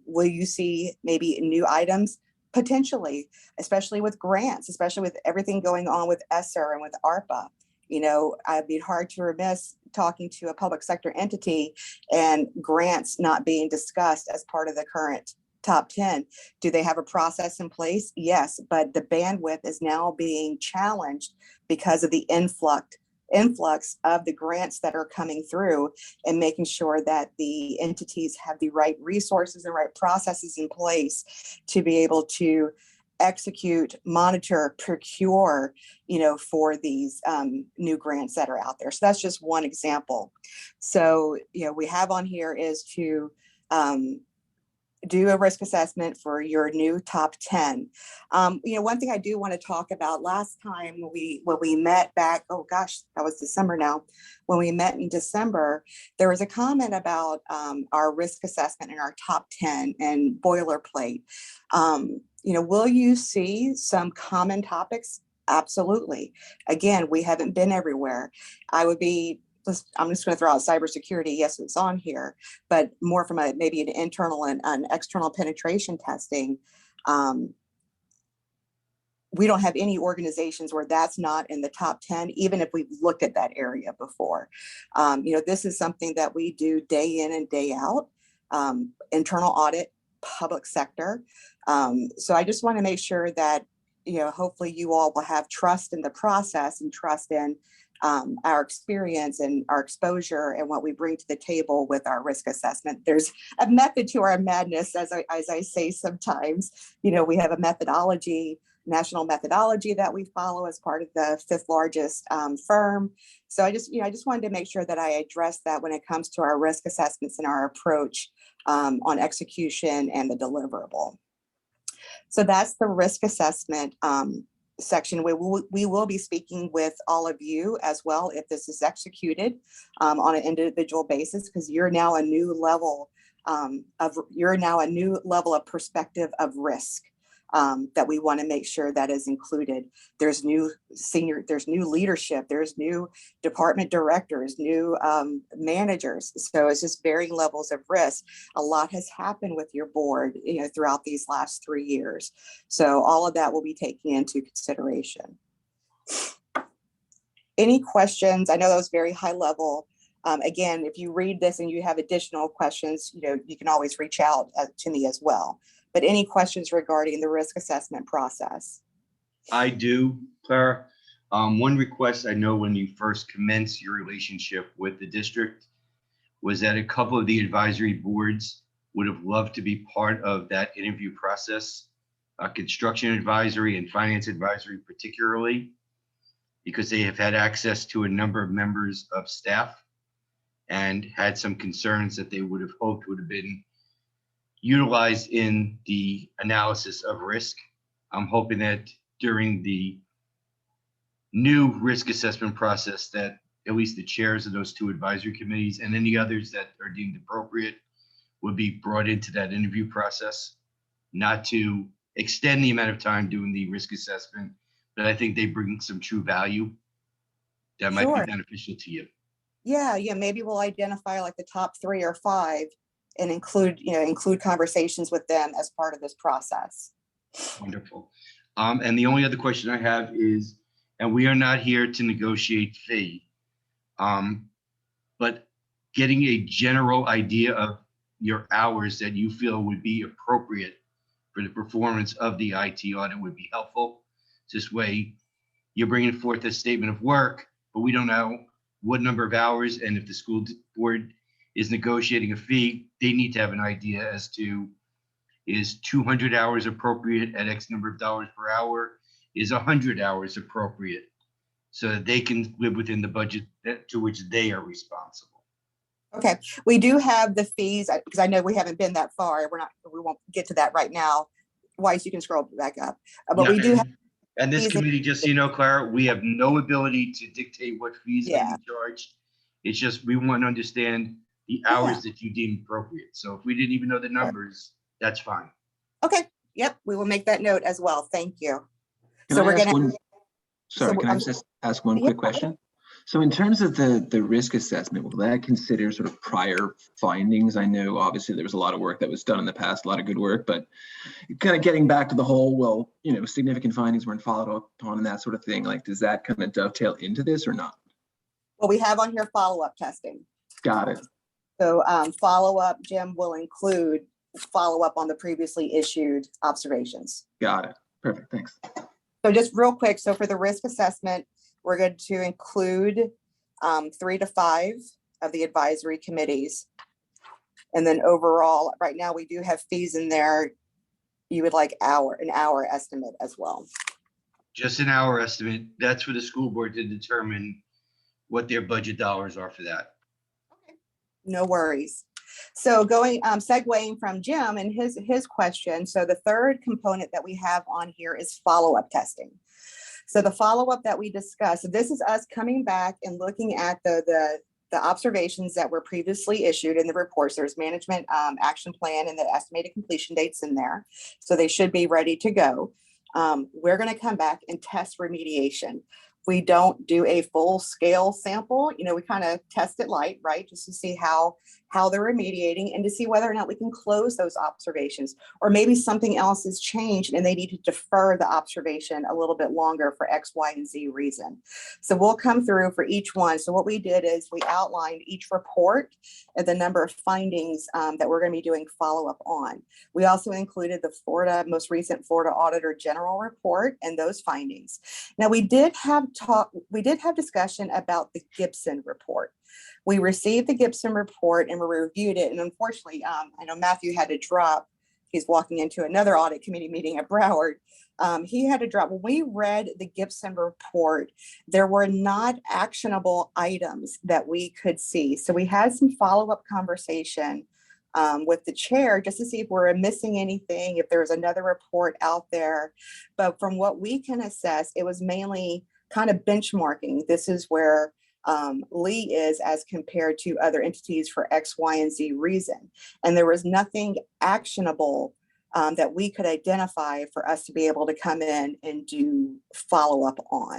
Will you see maybe new items? Potentially, especially with grants, especially with everything going on with ESSER and with ARPA. I'd be hard to remiss talking to a public sector entity and grants not being discussed as part of the current top 10. Do they have a process in place? Yes, but the bandwidth is now being challenged because of the influx of the grants that are coming through, and making sure that the entities have the right resources and right processes in place to be able to execute, monitor, procure, for these new grants that are out there. So that's just one example. So, we have on here is to do a risk assessment for your new top 10. One thing I do want to talk about, last time when we met back, oh gosh, that was December now. When we met in December, there was a comment about our risk assessment in our top 10 and boilerplate. will you see some common topics? Absolutely. Again, we haven't been everywhere. I'm just going to throw out cybersecurity. Yes, it's on here, but more from maybe an internal and an external penetration testing. We don't have any organizations where that's not in the top 10, even if we've looked at that area before. This is something that we do day in and day out, internal audit, public sector. So I just want to make sure that, hopefully you all will have trust in the process and trust in our experience and our exposure and what we bring to the table with our risk assessment. There's a method to our madness, as I say sometimes. We have a methodology, national methodology that we follow as part of the 5th largest firm. So I just wanted to make sure that I address that when it comes to our risk assessments and our approach on execution and the deliverable. So that's the risk assessment section. We will be speaking with all of you as well if this is executed on an individual basis, because you're now a new level of perspective of risk that we want to make sure that is included. There's new leadership, there's new department directors, new managers. So it's just varying levels of risk. A lot has happened with your board, throughout these last 3 years. So all of that will be taken into consideration. Any questions? I know that was very high level. Again, if you read this and you have additional questions, you can always reach out to me as well. But any questions regarding the risk assessment process? I do, Clara. One request I know when you first commenced your relationship with the district was that a couple of the advisory boards would have loved to be part of that interview process, construction advisory and finance advisory particularly, because they have had access to a number of members of staff and had some concerns that they would have hoped would have been utilized in the analysis of risk. I'm hoping that during the new risk assessment process that at least the chairs of those 2 advisory committees and any others that are deemed appropriate would be brought into that interview process, not to extend the amount of time doing the risk assessment, but I think they bring some true value that might Sure. be beneficial to you. Yeah, maybe we'll identify like the top 3 or 5 and include conversations with them as part of this process. Wonderful. And the only other question I have is, and we are not here to negotiate fee, but getting a general idea of your hours that you feel would be appropriate for the performance of the IT audit would be helpful. This way, you're bringing forth a statement of work, but we don't know what number of hours, and if the school board is negotiating a fee, they need to have an idea as to, is 200 hours appropriate at X number of dollars per hour? Is 100 hours appropriate? So that they can live within the budget to which they are responsible. Okay, we do have the fees, because I know we haven't been that far. We won't get to that right now. Weiss, you can scroll back up. But we do have. And this fees committee, just so you know, Clara, we have no ability to dictate what fees can be charged. It's just, we want to understand the hours that you deem appropriate. So if we didn't even know the numbers, that's fine. Okay, yep, we will make that note as well. Thank you. Can So I we're ask gonna. one- Sorry, can I just ask one quick question? So in terms of the risk assessment, will that consider sort of prior findings? I know obviously there was a lot of work that was done in the past, a lot of good work, but kind of getting back to the whole, well, significant findings weren't followed up on and that sort of thing. Like, does that kind of dovetail into this or not? Well, we have on here follow-up testing. Got it. So follow-up, Jim, will include follow-up on the previously issued observations. Got it. Perfect. Thanks. So just real quick, so for the risk assessment, we're going to include 3 to 5 of the advisory committees. And then overall, right now we do have fees in there. You would like an hour estimate as well. Just an hour estimate. That's for the school board to determine what their budget dollars are for that. Okay, no worries. So segueing from Jim and his question. So the third component that we have on here is follow-up testing. So the follow-up that we discussed, so this is us coming back and looking at the the observations that were previously issued in the reports. There's management action plan and the estimated completion dates in there. So they should be ready to go. We're going to come back and test remediation. We don't do a full scale sample. You know, we kind of test it light, right? Just to see how they're remediating and to see whether or not we can close those observations, or maybe something else has changed and they need to defer the observation a little bit longer for X, Y, and Z reason. So we'll come through for each one. So what we did is we outlined each report and the number of findings that we're going to be doing follow-up on. We also included the most recent Florida Auditor General report and those findings. Now we did have discussion about the Gibson report. We received the Gibson report and we reviewed it. And unfortunately, I know Matthew had to drop. He's walking into another audit committee meeting at Broward. He had to drop. When we read the Gibson report, there were not actionable items that we could see. So we had some follow-up conversation with the chair just to see if we're missing anything, if there's another report out there. But from what we can assess, it was mainly kind of benchmarking. This is where Lee is as compared to other entities for X, Y, and Z reason. And there was nothing actionable that we could identify for us to be able to come in and do follow-up on.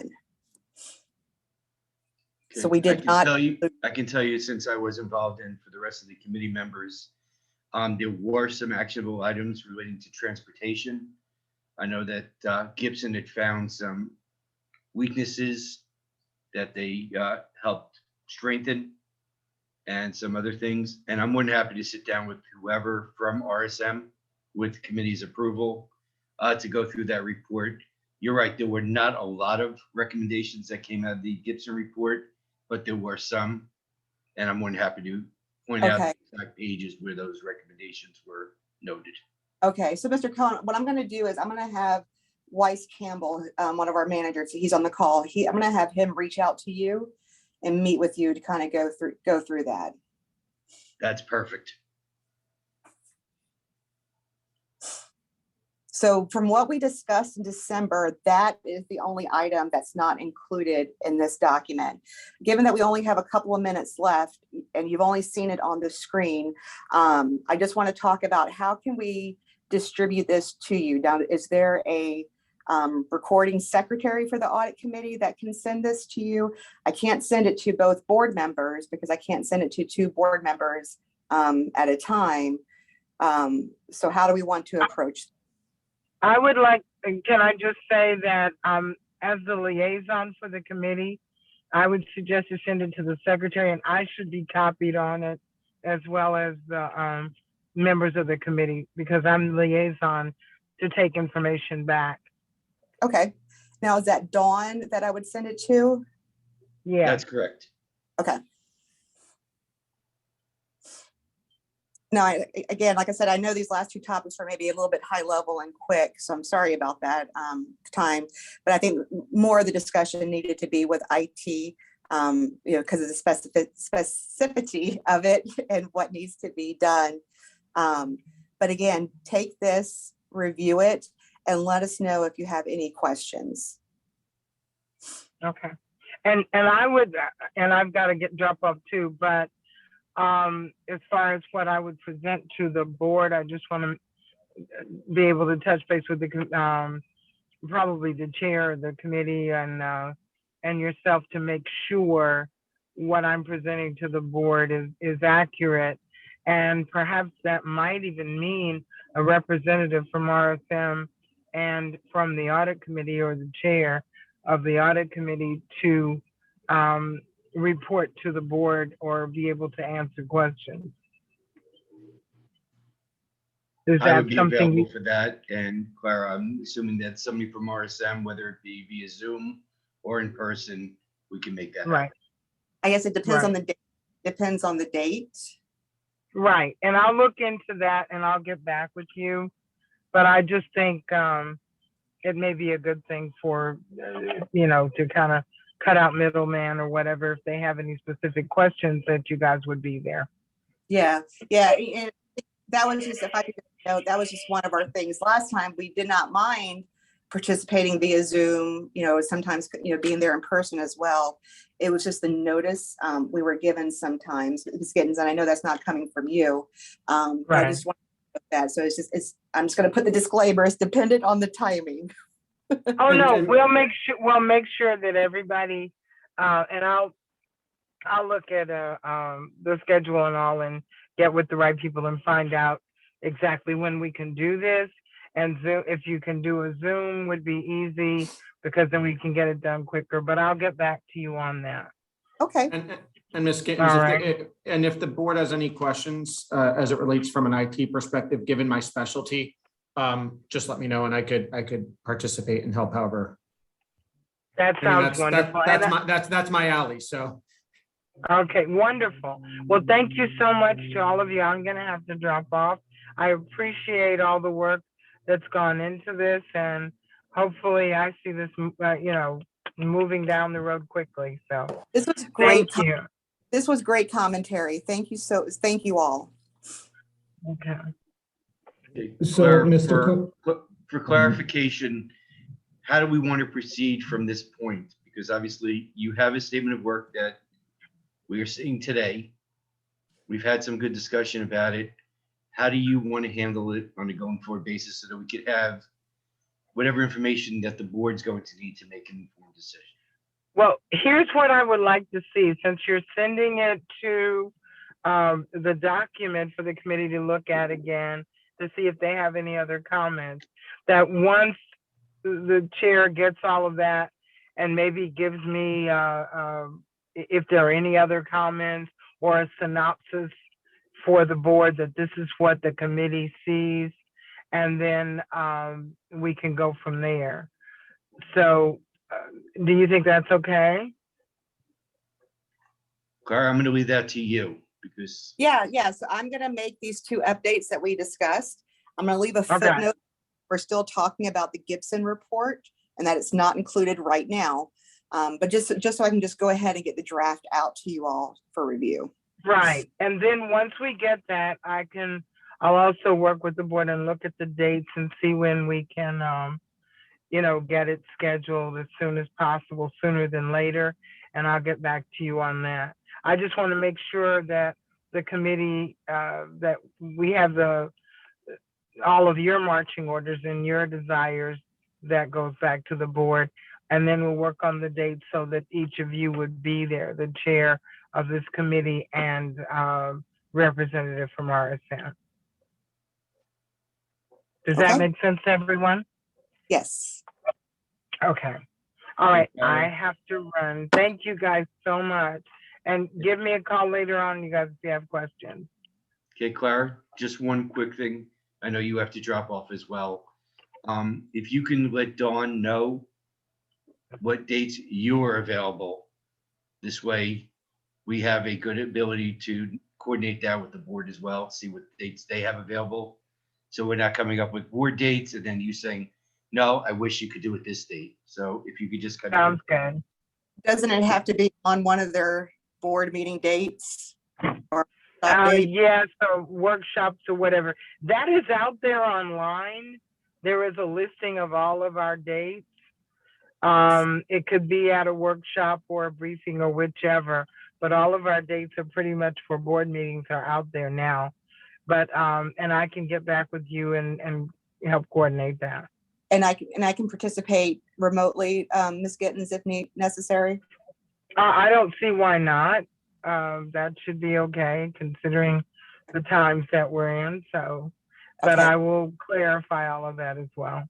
Okay. So we did not. I can tell you, since I was involved in for the rest of the committee members, there were some actionable items relating to transportation. I know that Gibson had found some weaknesses that they helped strengthen and some other things. And I'm more than happy to sit down with whoever from RSM with the committee's approval to go through that report. You're right, there were not a lot of recommendations that came out of the Gibson report, but there were some. And I'm more than happy to point out the exact pages where those recommendations were noted. Okay, so Mr. Cohen, what I'm going to do is I'm going to have Weiss Campbell, one of our managers, he's on the call. I'm going to have him reach out to you and meet with you to kind of go through that. That's perfect. So from what we discussed in December, that is the only item that's not included in this document. Given that we only have a couple of minutes left and you've only seen it on the screen, I just want to talk about how can we distribute this to you. Now, is there a recording secretary for the audit committee that can send this to you? I can't send it to both board members because I can't send it to 2 board members at a time. So how do we want to approach? I would like, can I just say that as the liaison for the committee, I would suggest you send it to the secretary and I should be copied on it as well as the members of the committee because I'm the liaison to take information back. Okay. Now, is that Dawn that I would send it to? Yeah. That's correct. Okay. Now, again, like I said, I know these last 2 topics are maybe a little bit high level and quick, so I'm sorry about that time. But I think more of the discussion needed to be with IT, you know, because of the specificity of it and what needs to be done. But again, take this, review it, and let us know if you have any questions. Okay. And I would, and I've got to drop off too, but as far as what I would present to the board, I just want to be able to touch base with the probably the chair of the committee and yourself to make sure what I'm presenting to the board is accurate. And perhaps that might even mean a representative from RSM and from the audit committee or the chair of the audit committee to report to the board or be able to answer questions. Is I that would be something available for that. And Clara, I'm assuming that somebody from RSM, whether it be via Zoom or in person, we can make that happen. Right. I guess it depends on Right. the depends on the date. Right. And I'll look into that and I'll get back with you. But I just think it may be a good thing for, you know, to kind of cut out middleman or whatever, if they have any specific questions that you guys would be there. Yeah, yeah. And that was just, if I could note, that was just one of our things. Last time we did not mind participating via Zoom, you know, sometimes, you know, being there in person as well. It was just the notice we were given sometimes, Ms. Gittens, and I know that's not coming from you. But I Right. just want to put that. So I'm just going to put the disclaimer, it's dependent on the timing. Oh, no, And- we'll make sure that everybody, and I'll look at, the schedule and all and get with the right people and find out exactly when we can do this. And Zoom, if you can do a Zoom would be easy because then we can get it done quicker, but I'll get back to you on that. Okay. And Ms. Gittens, All if the board has any questions as it relates from an IT perspective, given my specialty, just let me know and I could participate and help however. That I mean, sounds wonderful. that's my alley, so. Okay, wonderful. Well, thank you so much to all of you. I'm gonna have to drop off. I appreciate all the work that's gone into this, and hopefully I see this, moving down the road quickly, so This was great. thank you. This was great commentary. Thank you all. Okay. Okay, So, Claire, Mr. for clarification, how do we want to proceed from this point? Because obviously you have a statement of work that we are seeing today. We've had some good discussion about it. How do you want to handle it on a going forward basis so that we could have whatever information that the board's going to need to make an informed decision? Well, here's what I would like to see, since you're sending it to the document for the committee to look at again, to see if they have any other comments, that once the chair gets all of that and maybe gives me, if there are any other comments or a synopsis for the board, that this is what the committee sees, and then we can go from there. So do you think that's okay? Claire, I'm going to leave that to you because Yeah. So I'm going to make these two updates that we discussed. I'm going to leave a Okay. footnote. We're still talking about the Gibson report and that it's not included right now. But just so I can just go ahead and get the draft out to you all for review. Right. And then once we get that, I'll also work with the board and look at the dates and see when we can, get it scheduled as soon as possible, sooner than later. And I'll get back to you on that. I just want to make sure that the committee, that we have all of your marching orders and your desires that goes back to the board. And then we'll work on the dates so that each of you would be there, the chair of this committee and representative from RSM. Does that Okay. make sense to everyone? Yes. Okay. All right. Okay. I have to run. Thank you guys so much. And give me a call later on, you guys, if you have questions. Okay, Clara, just one quick thing. I know you have to drop off as well. If you can let Dawn know what dates you're available. This way, we have a good ability to coordinate that with the board as well, see what dates they have available. So we're not coming up with board dates and then you saying, no, I wish you could do it this date. So if you could just kind of. Sounds good. Doesn't it have to be on one of their board meeting dates? Or date? Yeah, so workshops or whatever. That is out there online. There is a listing of all of our dates. It could be at a workshop or a briefing or whichever, but all of our dates are pretty much for board meetings are out there now. But, and I can get back with you and help coordinate that. And I can participate remotely, Ms. Gittens, if necessary. I don't see why not. That should be okay, considering the times that we're in, so, but Okay. I will clarify all of that as well.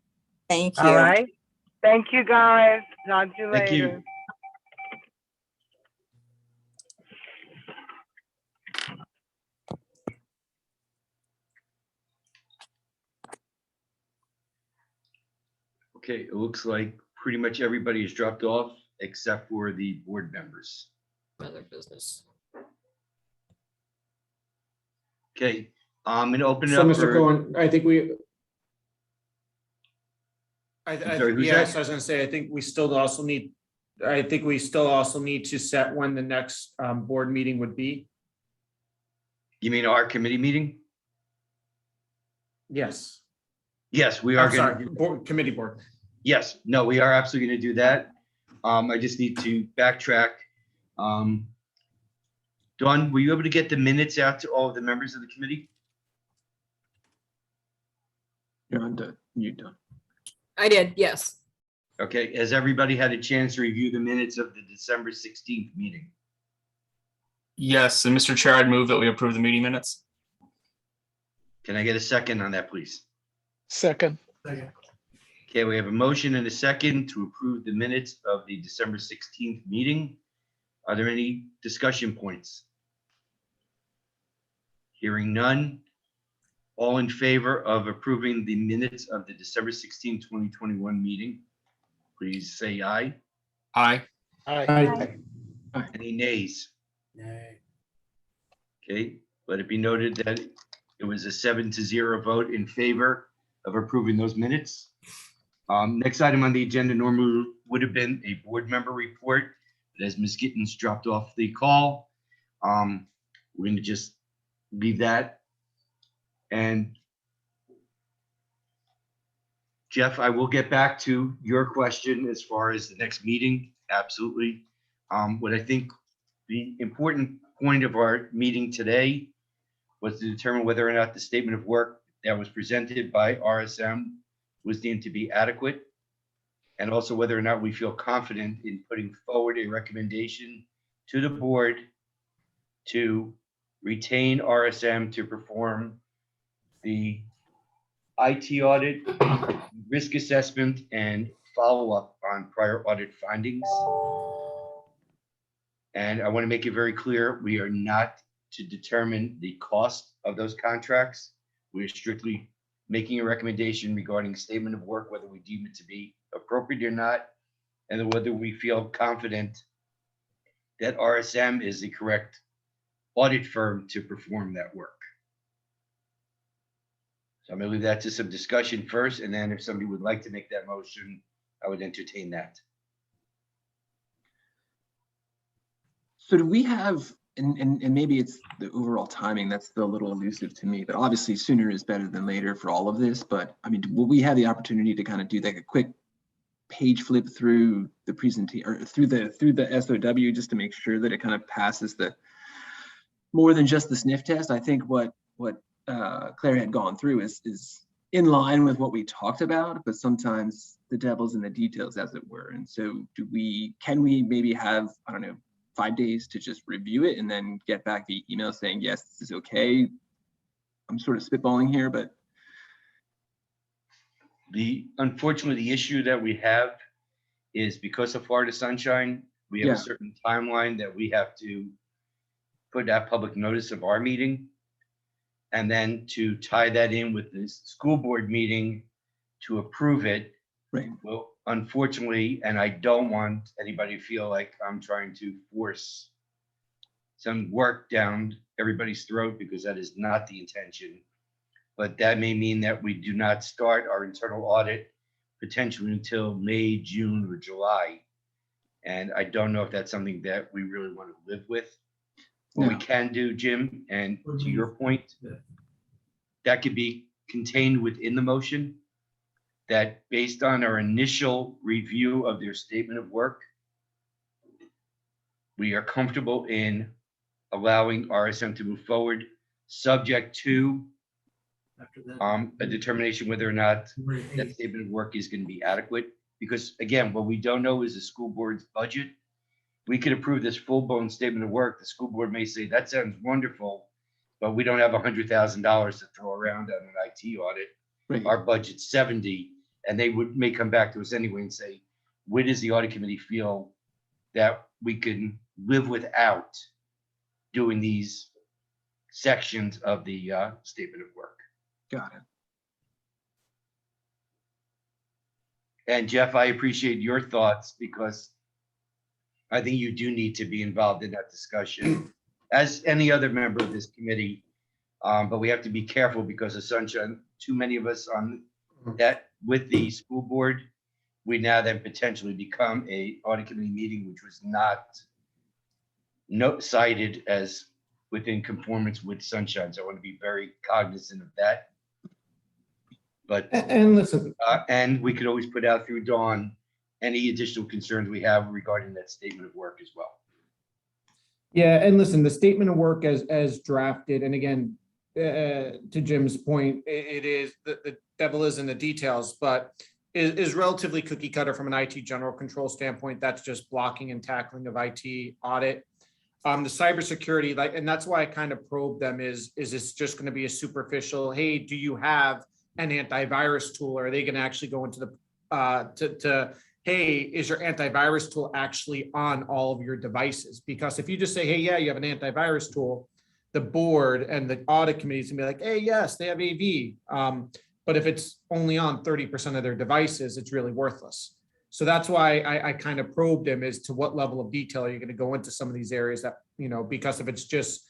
Thank you. All right? Thank you, guys. Talk to you Thank you. later. Okay, it looks like pretty much everybody has dropped off except for the board members. Other business. Okay, I'm gonna open it So, up Mr. for, Cohen, I think we. sorry, who's Yes, that? I was gonna say, I think we still also need to set when the next board meeting would be. You mean our committee meeting? Yes. Yes, we are I'm sorry, gonna, committee board. yes, no, we are absolutely gonna do that. I just need to backtrack. Dawn, were you able to get the minutes out to all of the members of the committee? You're on mute, Don. I did, yes. Okay, has everybody had a chance to review the minutes of the December 16th meeting? Yes, and Mr. Chair, I'd move that we approve the meeting minutes. Can I get a second on that, please? Second. Okay, we have a motion and a second to approve the minutes of the December 16th meeting. Are there any discussion points? Hearing none. All in favor of approving the minutes of the December 16, 2021 meeting, please say aye. Aye. Aye. Any nays? Nay. Okay, let it be noted that it was a 7-0 vote in favor of approving those minutes. Next item on the agenda normally would have been a board member report, but as Ms. Gittens dropped off the call, we're going to just leave that. And Jeff, I will get back to your question as far as the next meeting. Absolutely. What I think the important point of our meeting today was to determine whether or not the statement of work that was presented by RSM was deemed to be adequate, and also whether or not we feel confident in putting forward a recommendation to the board to retain RSM to perform the IT audit, risk assessment, and follow-up on prior audit findings. And I want to make it very clear, we are not to determine the cost of those contracts. We are strictly making a recommendation regarding statement of work, whether we deem it to be appropriate or not, and then whether we feel confident that RSM is the correct audit firm to perform that work. So I'm going to leave that to some discussion first, and then if somebody would like to make that motion, I would entertain that. So do we have, and maybe it's the overall timing that's still a little elusive to me, but obviously sooner is better than later for all of this. But I mean, will we have the opportunity to kind of do like a quick page flip through the presentation or through the SOW just to make sure that it kind of passes the more than just the sniff test? I think what Claire had gone through is in line with what we talked about, but sometimes the devil's in the details, as it were. And so can we maybe have, I don't know, 5 days to just review it and then get back the email saying, yes, this is okay? I'm sort of spitballing here, but. Unfortunately, the issue that we have is because of Florida Sunshine, we have a certain timeline that we have to put out public notice of our meeting. And then to tie that in with the school board meeting to approve it. Right. Well, unfortunately, and I don't want anybody to feel like I'm trying to force some work down everybody's throat, because that is not the intention. But that may mean that we do not start our internal audit potentially until May, June, or July. And I don't know if that's something that we really want to live with. What we can do, Jim, and to your point, that could be contained within the motion, that based on our initial review of their statement of work, we are comfortable in allowing RSM to move forward, subject to a determination whether or not that statement of work is going to be adequate. Because again, what we don't know is the school board's budget. We could approve this full-blown statement of work. The school board may say, that sounds wonderful, but we don't have $100,000 to throw around on an IT audit. Right. Our budget's 70, and they may come back to us anyway and say, where does the audit committee feel that we can live without doing these sections of the statement of work? Got it. And Jeff, I appreciate your thoughts, because I think you do need to be involved in that discussion as any other member of this committee. But we have to be careful because of Sunshine. Too many of us on that with the school board, we now then potentially become a audit committee meeting, which was not cited as within conformance with Sunshine. So I want to be very cognizant of that. But And listen, and we could always put out through Dawn any additional concerns we have regarding that statement of work as well. Yeah, and listen, the statement of work as drafted, and again, to Jim's point, it is, the devil is in the details, but is relatively cookie cutter from an IT general control standpoint. That's just blocking and tackling of IT audit. The cybersecurity, like, and that's why I kind of probe them is this just going to be a superficial, hey, do you have an antivirus tool? Or are they going to actually go into the, hey, is your antivirus tool actually on all of your devices? Because if you just say, hey, yeah, you have an antivirus tool, the board and the audit committee is gonna be like, hey, yes, they have AV. But if it's only on 30% of their devices, it's really worthless. So that's why I kind of probed him as to what level of detail are you going to go into some of these areas that, because if it's just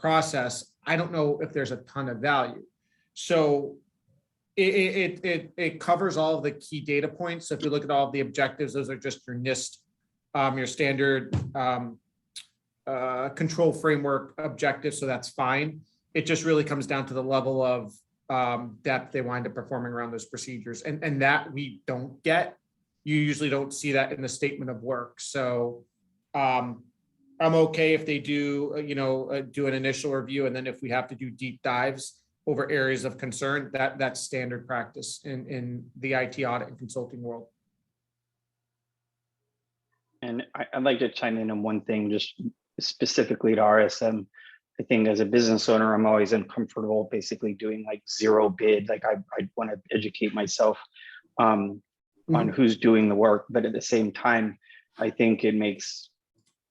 process, I don't know if there's a ton of value. So it covers all of the key data points. So if you look at all of the objectives, those are just your NIST, your standard control framework objectives. So that's fine. It just really comes down to the level of depth they wind up performing around those procedures. And that we don't get. You usually don't see that in the statement of work. So I'm okay if they do, do an initial review. And then if we have to do deep dives over areas of concern, that's standard practice in the IT audit and consulting world. And I'd like to chime in on one thing, just specifically to RSM. I think as a business owner, I'm always uncomfortable basically doing like zero bid. Like I want to educate myself on who's doing the work, but at the same time, I think it makes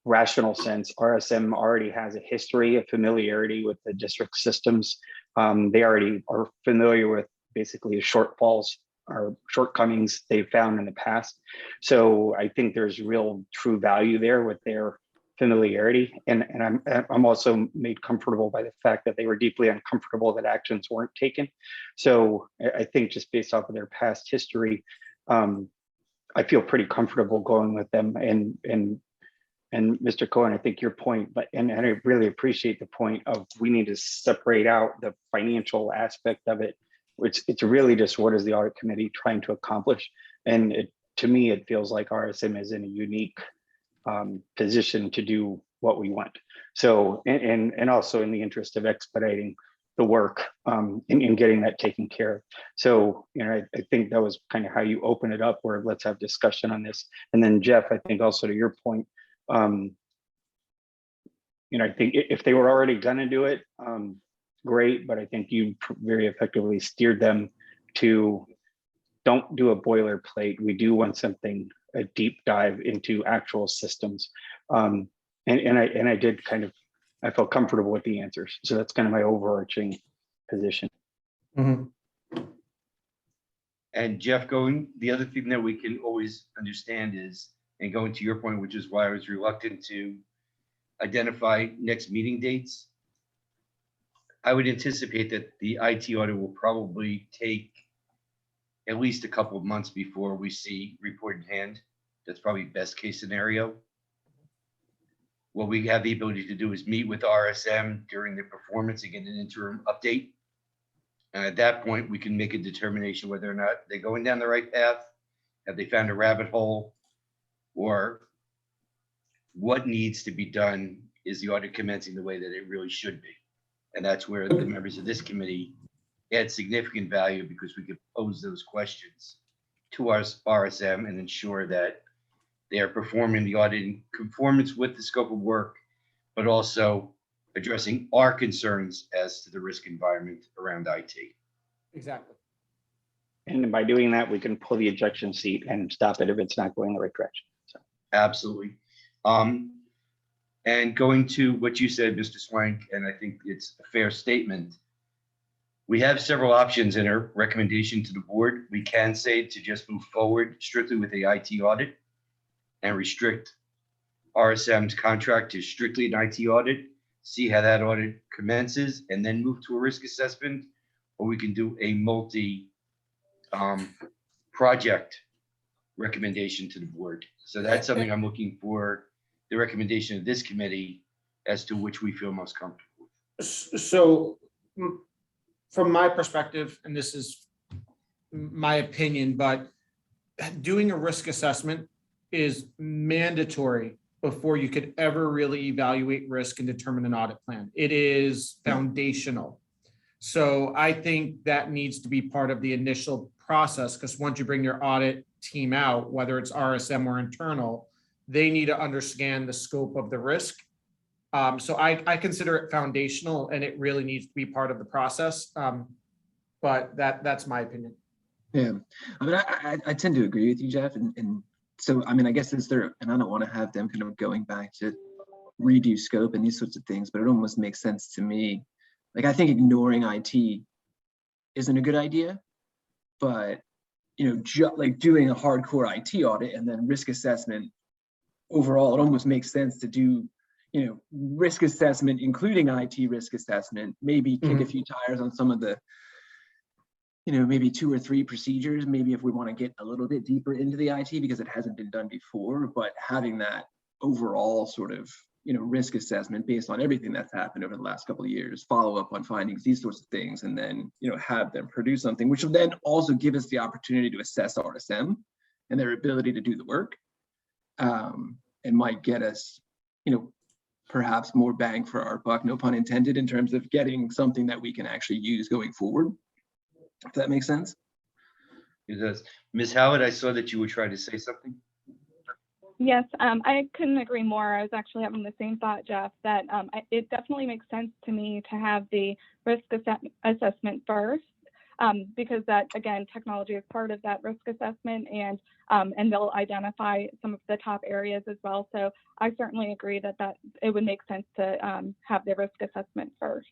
rational sense. RSM already has a history of familiarity with the district systems. They already are familiar with basically the shortfalls or shortcomings they've found in the past. So I think there's real true value there with their familiarity. And I'm also made comfortable by the fact that they were deeply uncomfortable that actions weren't taken. So I think just based off of their past history, I feel pretty comfortable going with them. And Mr. Cohen, I think your point, and I really appreciate the point of we need to separate out the financial aspect of it, which it's really just what is the audit committee trying to accomplish. And to me, it feels like RSM is in a unique position to do what we want. So, and also in the interest of expediting the work in getting that taken care of. So, I think that was kind of how you open it up, where let's have discussion on this. And then Jeff, I think also to your point, I think if they were already gonna do it, great, but I think you very effectively steered them to don't do a boilerplate. We do want a deep dive into actual systems. And I did I felt comfortable with the answers. So that's kind of my overarching position. Mm-hmm. And Jeff, the other thing that we can always understand is, and going to your point, which is why I was reluctant to identify next meeting dates, I would anticipate that the IT audit will probably take at least a couple of months before we see report in hand. That's probably best case scenario. What we have the ability to do is meet with RSM during the performance and get an interim update. And at that point, we can make a determination whether or not they're going down the right path, have they found a rabbit hole, or what needs to be done. Is the audit commencing the way that it really should be? And that's where the members of this committee add significant value, because we could pose those questions to our RSM and ensure that they are performing the audit in conformance with the scope of work, but also addressing our concerns as to the risk environment around IT. Exactly. And by doing that, we can pull the ejection seat and stop it if it's not going the right direction. So. Absolutely. And going to what you said, Mr. Swank, and I think it's a fair statement. We have several options in our recommendation to the board. We can say to just move forward strictly with the IT audit and restrict RSM's contract to strictly an IT audit, see how that audit commences, and then move to a risk assessment, or we can do a project recommendation to the board. So that's something I'm looking for, the recommendation of this committee as to which we feel most comfortable with. So from my perspective, and this is my opinion, but doing a risk assessment is mandatory before you could ever really evaluate risk and determine an audit plan. It is foundational. So I think that needs to be part of the initial process, because once you bring your audit team out, whether it's RSM or internal, they need to understand the scope of the risk. So I consider it foundational, and it really needs to be part of the process. But that's my opinion. Yeah, I mean, I tend to agree with you, Jeff. And so, I mean, I guess and I don't want to have them kind of going back to redo scope and these sorts of things, but it almost makes sense to me. Like, I think ignoring IT isn't a good idea, but, you know, like doing a hardcore IT audit and then risk assessment overall, it almost makes sense to do, you know, risk assessment, including IT risk assessment, maybe kick a few tires on some of the, you know, maybe 2 or 3 procedures, maybe if we want to get a little bit deeper into the IT because it hasn't been done before, but having that overall sort of, you know, risk assessment based on everything that's happened over the last couple of years, follow up on findings, these sorts of things, and then, you know, have them produce something, which will then also give us the opportunity to assess RSM and their ability to do the work, and might get us, you know, perhaps more bang for our buck, no pun intended, in terms of getting something that we can actually use going forward. If that makes sense. It does. Ms. Howard, I saw that you were trying to say something. Yes, I couldn't agree more. I was actually having the same thought, Jeff, that it definitely makes sense to me to have the risk assessment first, because that, again, technology is part of that risk assessment, and they'll identify some of the top areas as well. So I certainly agree that it would make sense to have the risk assessment first.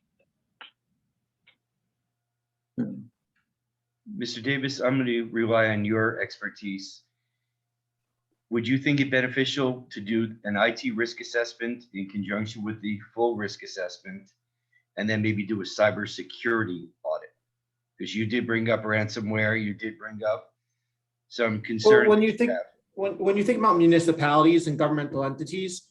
Mr. Davis, I'm going to rely on your expertise. Would you think it beneficial to do an IT risk assessment in conjunction with the full risk assessment, and then maybe do a cybersecurity audit? Because you did bring up ransomware, you did bring up some concern. Well, when you think about municipalities and governmental entities,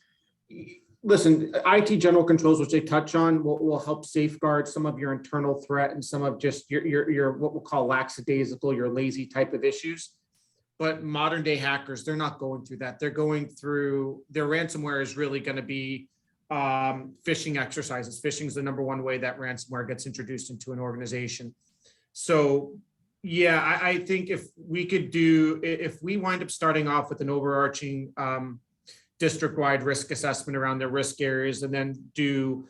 listen, IT general controls, which they touch on, will help safeguard some of your internal threat and some of just your what we'll call lackadaisical, your lazy type of issues. But modern day hackers, they're not going through that. They're going through, their ransomware is really going to be phishing exercises. Phishing is the #1 way that ransomware gets introduced into an organization. So yeah, I think if we wind up starting off with an overarching district-wide risk assessment around their risk areas, and then do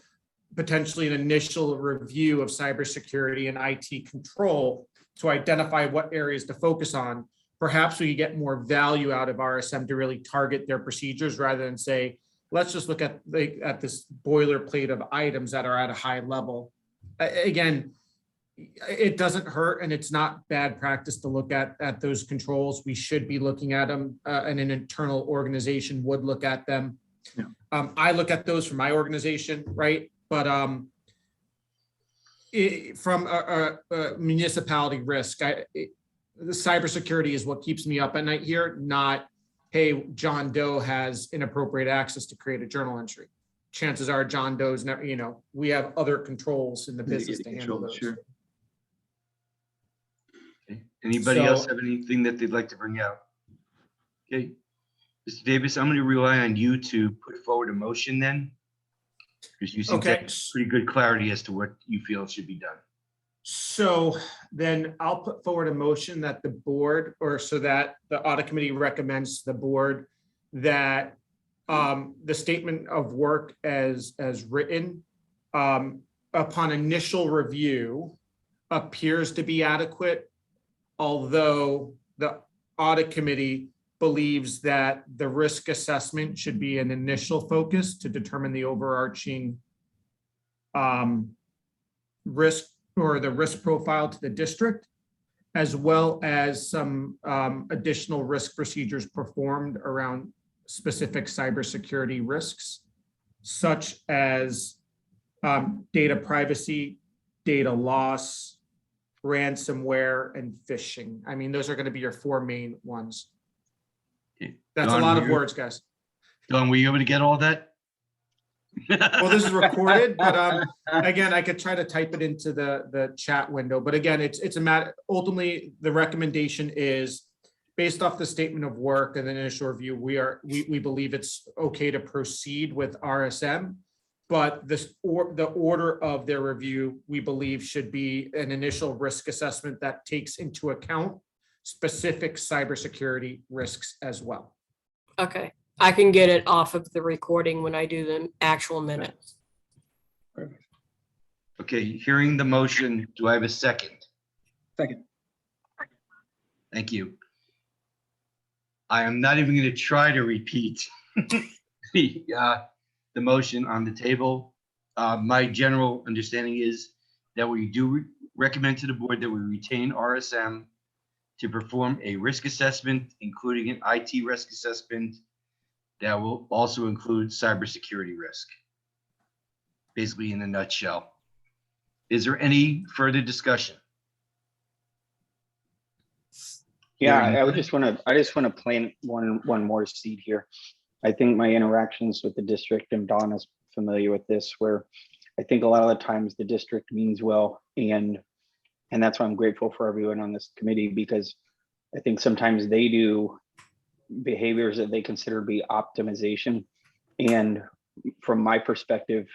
potentially an initial review of cybersecurity and IT control to identify what areas to focus on, perhaps we get more value out of RSM to really target their procedures rather than say, let's just look at this boilerplate of items that are at a high level. Again, it doesn't hurt, and it's not bad practice to look at those controls. We should be looking at them, and an internal organization would look at them. Yeah. I look at those from my organization, right? But from a municipality risk, the cybersecurity is what keeps me up at night here, not, hey, John Doe has inappropriate access to create a journal entry. Chances are John Doe's never, you know, we have other controls in the business to handle those. Sure. Okay. Anybody else have anything that they'd like to bring out? Okay, Mr. Davis, I'm going to rely on you to put forward a motion then, because you seem to have pretty good clarity as to what you feel should be done. So then I'll put forward a motion that the board, or so that the audit committee recommends to the board that the statement of work as written upon initial review appears to be adequate, although the audit committee believes that the risk assessment should be an initial focus to determine the overarching risk, or the risk profile to the district, as well as some additional risk procedures performed around specific cybersecurity risks, such as data privacy, data loss, ransomware, and phishing. I mean, those are going to be your 4 main ones. That's Don, a lot of words, guys. Don, were you able to get all that? Well, this is recorded, but again, I could try to type it into the chat window. But again, it's a matter. Ultimately, the recommendation is based off the statement of work and the initial review, we believe it's okay to proceed with RSM. But the order of their review, we believe, should be an initial risk assessment that takes into account specific cybersecurity risks as well. Okay, I can get it off of the recording when I do the actual minutes. Okay, hearing the motion, do I have a second? Second. Thank you. I am not even going to try to repeat the motion on the table. My general understanding is that we do recommend to the board that we retain RSM to perform a risk assessment, including an IT risk assessment that will also include cybersecurity risk. Basically, in a nutshell. Is there any further discussion? Yeah, Hearing I just want to plant one more seed here. I think my interactions with the district, and Dawn is familiar with this, where I think a lot of the times the district means well, and that's why I'm grateful for everyone on this committee, because I think sometimes they do behaviors that they consider to be optimization. And from my perspective,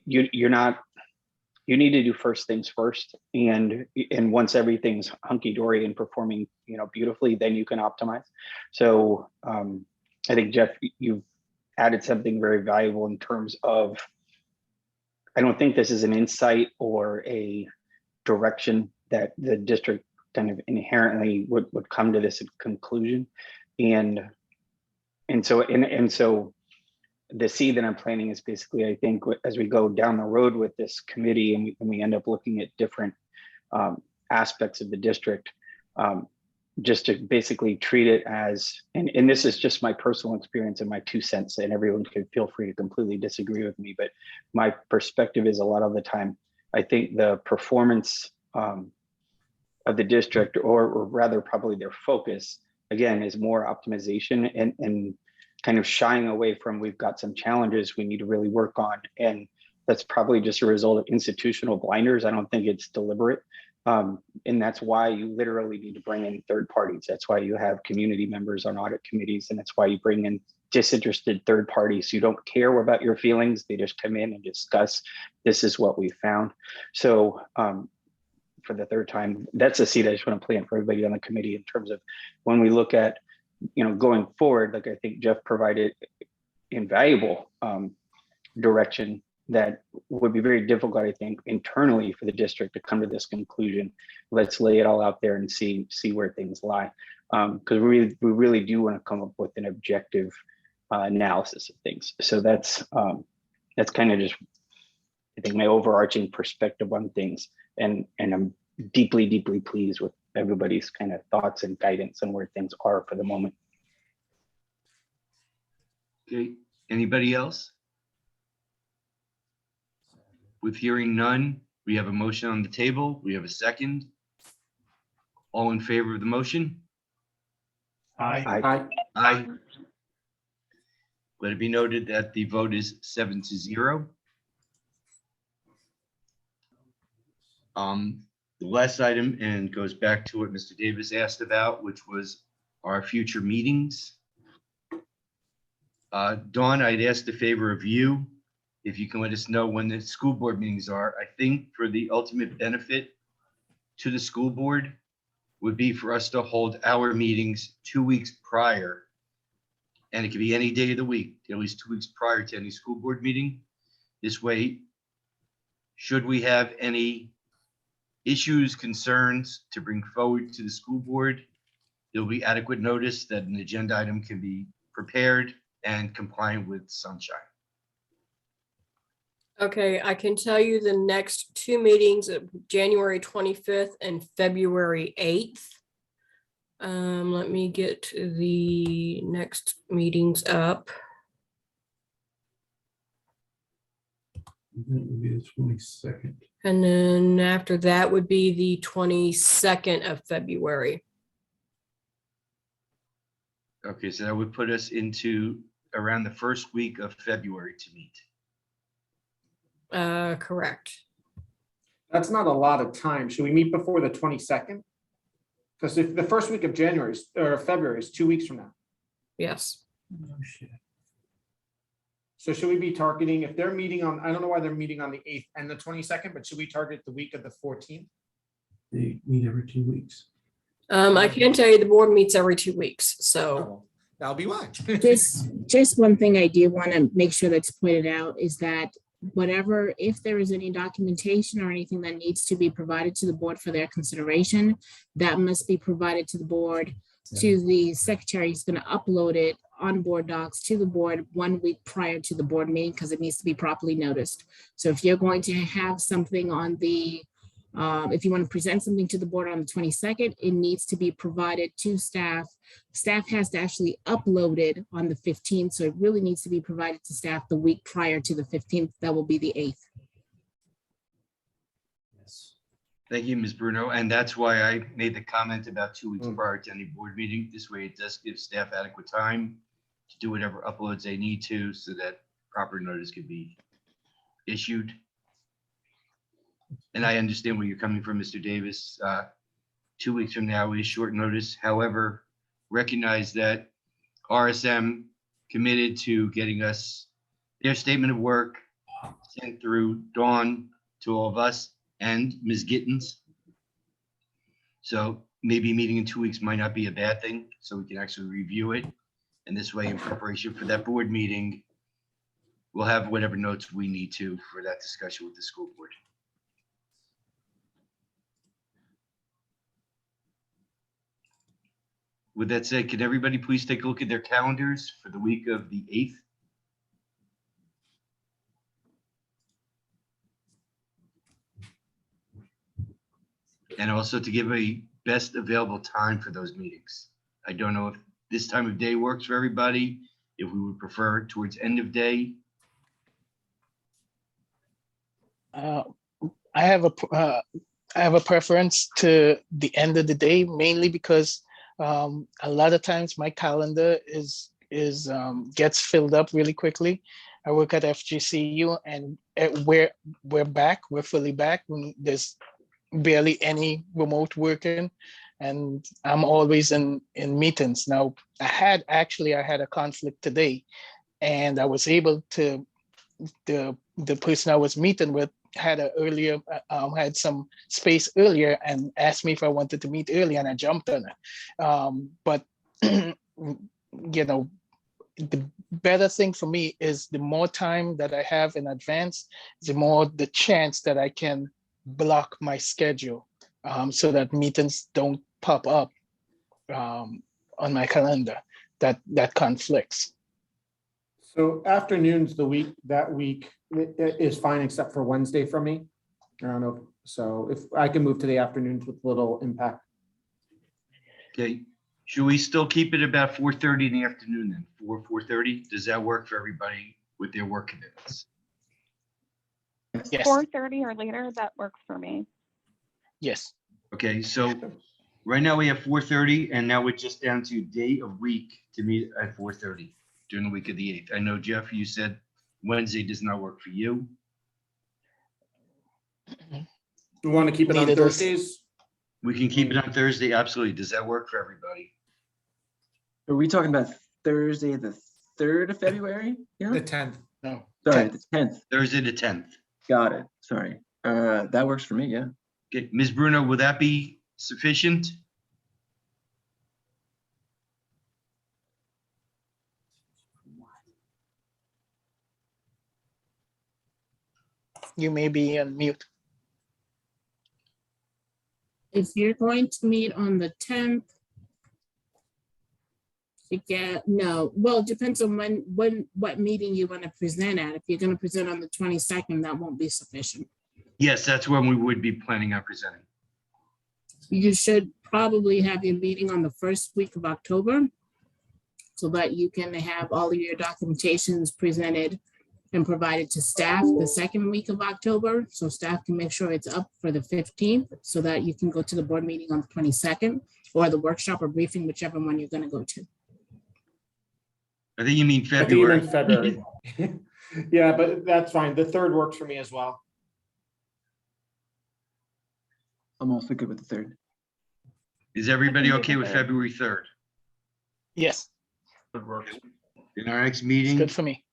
you need to do first things first, and once everything's hunky-dory and performing, beautifully, then you can optimize. So I think, Jeff, you've added something very valuable in terms of, I don't think this is an insight or a direction that the district kind of inherently would come to this conclusion, and so the seed that I'm planting is basically, I think, as we go down the road with this committee and we end up looking at different aspects of the district, just to basically treat it as, and this is just my personal experience and my 2 cents, and everyone can feel free to completely disagree with me, but my perspective is a lot of the time, I think the performance of the district, or rather probably their focus, again, is more optimization and kind of shying away from, we've got some challenges we need to really work on. And that's probably just a result of institutional blinders. I don't think it's deliberate. And that's why you literally need to bring in third parties. That's why you have community members on audit committees. And that's why you bring in disinterested third parties who don't care about your feelings. They just come in and discuss, this is what we found. So for the third time, that's a seed I just want to plant for everybody on the committee in terms of when we look at, going forward. Like, I think Jeff provided invaluable direction that would be very difficult, I think, internally for the district to come to this conclusion. Let's lay it all out there and see where things lie, because we really do want to come up with an objective analysis of things. So that's kind of just, I think, my overarching perspective on things, and I'm deeply pleased with everybody's kind of thoughts and guidance on where things are for the moment. Okay, anybody else? With hearing none, we have a motion on the table. We have a second. All in favor of the motion? Aye. Aye. Let it be noted that the vote is 7-0. The last item, and goes back to what Mr. Davis asked about, which was our future meetings. Dawn, I'd ask the favor of you, if you can let us know when the school board meetings are. I think for the ultimate benefit to the school board would be for us to hold our meetings 2 weeks prior. And it could be any day of the week, at least 2 weeks prior to any school board meeting. This way, should we have any issues, concerns to bring forward to the school board, there'll be adequate notice that an agenda item can be prepared and compliant with sunshine. Okay, I can tell you the next 2 meetings, January 25th and February 8th. Let me get the next meetings up. That would be the 22nd. And then after that would be the 22nd of February. Okay, so that would put us into around the first week of February to meet. Correct. That's not a lot of time. Should we meet before the 22nd? Because if the first week of January or February is 2 weeks from now. Yes. So should we be targeting, if they're meeting on, I don't know why they're meeting on the 8th and the 22nd, but should we target the week of the 14th? They meet every 2 weeks. I can tell you the board meets every 2 weeks, so. That'll be why. Just one thing I do want to make sure that's pointed out is that whatever, if there is any documentation or anything that needs to be provided to the board for their consideration, that must be provided to the board, to the secretary. He's going to upload it on board docs to the board 1 week prior to the board meeting because it needs to be properly noticed. So if you're going to have something on the, if you want to present something to the board on the 22nd, it needs to be provided to staff. Staff has to actually upload it on the 15th. So it really needs to be provided to staff the week prior to the 15th. That will be the 8th. Yes. Thank you, Ms. Bruno. And that's why I made the comment about 2 weeks prior to any board meeting. This way it does give staff adequate time to do whatever uploads they need to so that proper notice can be issued. And I understand where you're coming from, Mr. Davis. 2 weeks from now is short notice. However, recognize that RSM committed to getting us their statement of work sent through Dawn to all of us and Ms. Gittens. So maybe meeting in 2 weeks might not be a bad thing, so we can actually review it. And this way, in preparation for that board meeting, we'll have whatever notes we need to for that discussion with the school board. With that said, can everybody please take a look at their calendars for the week of the 8th? And also to give a best available time for those meetings. I don't know if this time of day works for everybody, if we would prefer towards end of day. I have a preference to the end of the day, mainly because a lot of times my calendar gets filled up really quickly. I work at FGCU and we're fully back. There's barely any remote working, and I'm always in meetings. Now, I had a conflict today, and I was able to, the person I was meeting with had some space earlier and asked me if I wanted to meet early, and I jumped on it. But you know, the better thing for me is the more time that I have in advance, the more the chance that I can block my schedule so that meetings don't pop up on my calendar that conflicts. So afternoons that week is fine except for Wednesday for me. I don't know. So if I can move to the afternoons with little impact. Okay, should we still keep it about 4:30 in the afternoon then? 4:30? Does that work for everybody with their work commitments? Yes. 4:30 or later, that works for me. Yes. Okay, so right now we have 4:30 and now we're just down to day of week to meet at 4:30 during the week of the 8th. I know, Jeff, you said Wednesday does not work for you. We want to keep it on Thursdays? We can keep it on Thursday, absolutely. Does that work for everybody? Are we talking about Thursday, the 3rd of February? Yeah. The 10th. No. Sorry, the 10th. Thursday the 10th. Got it. Sorry. That works for me. Yeah. Okay, Ms. Bruno, will that be sufficient? You may be on mute. If you're going to meet on the 10th, well, it depends on what meeting you want to present at. If you're going to present on the 22nd, that won't be sufficient. Yes, that's when we would be planning on presenting. You should probably have your meeting on the first week of October so that you can have all of your documentations presented and provided to staff the second week of October. So staff can make sure it's up for the 15th so that you can go to the board meeting on the 22nd or the workshop or briefing, whichever one you're going to go to. I think you mean February. February. Yeah, but that's fine. The 3rd works for me as well. I'm also good with the 3rd. Is everybody do okay the with 3rd. February 3rd? Yes, Good work. In our next it's meeting, good for me.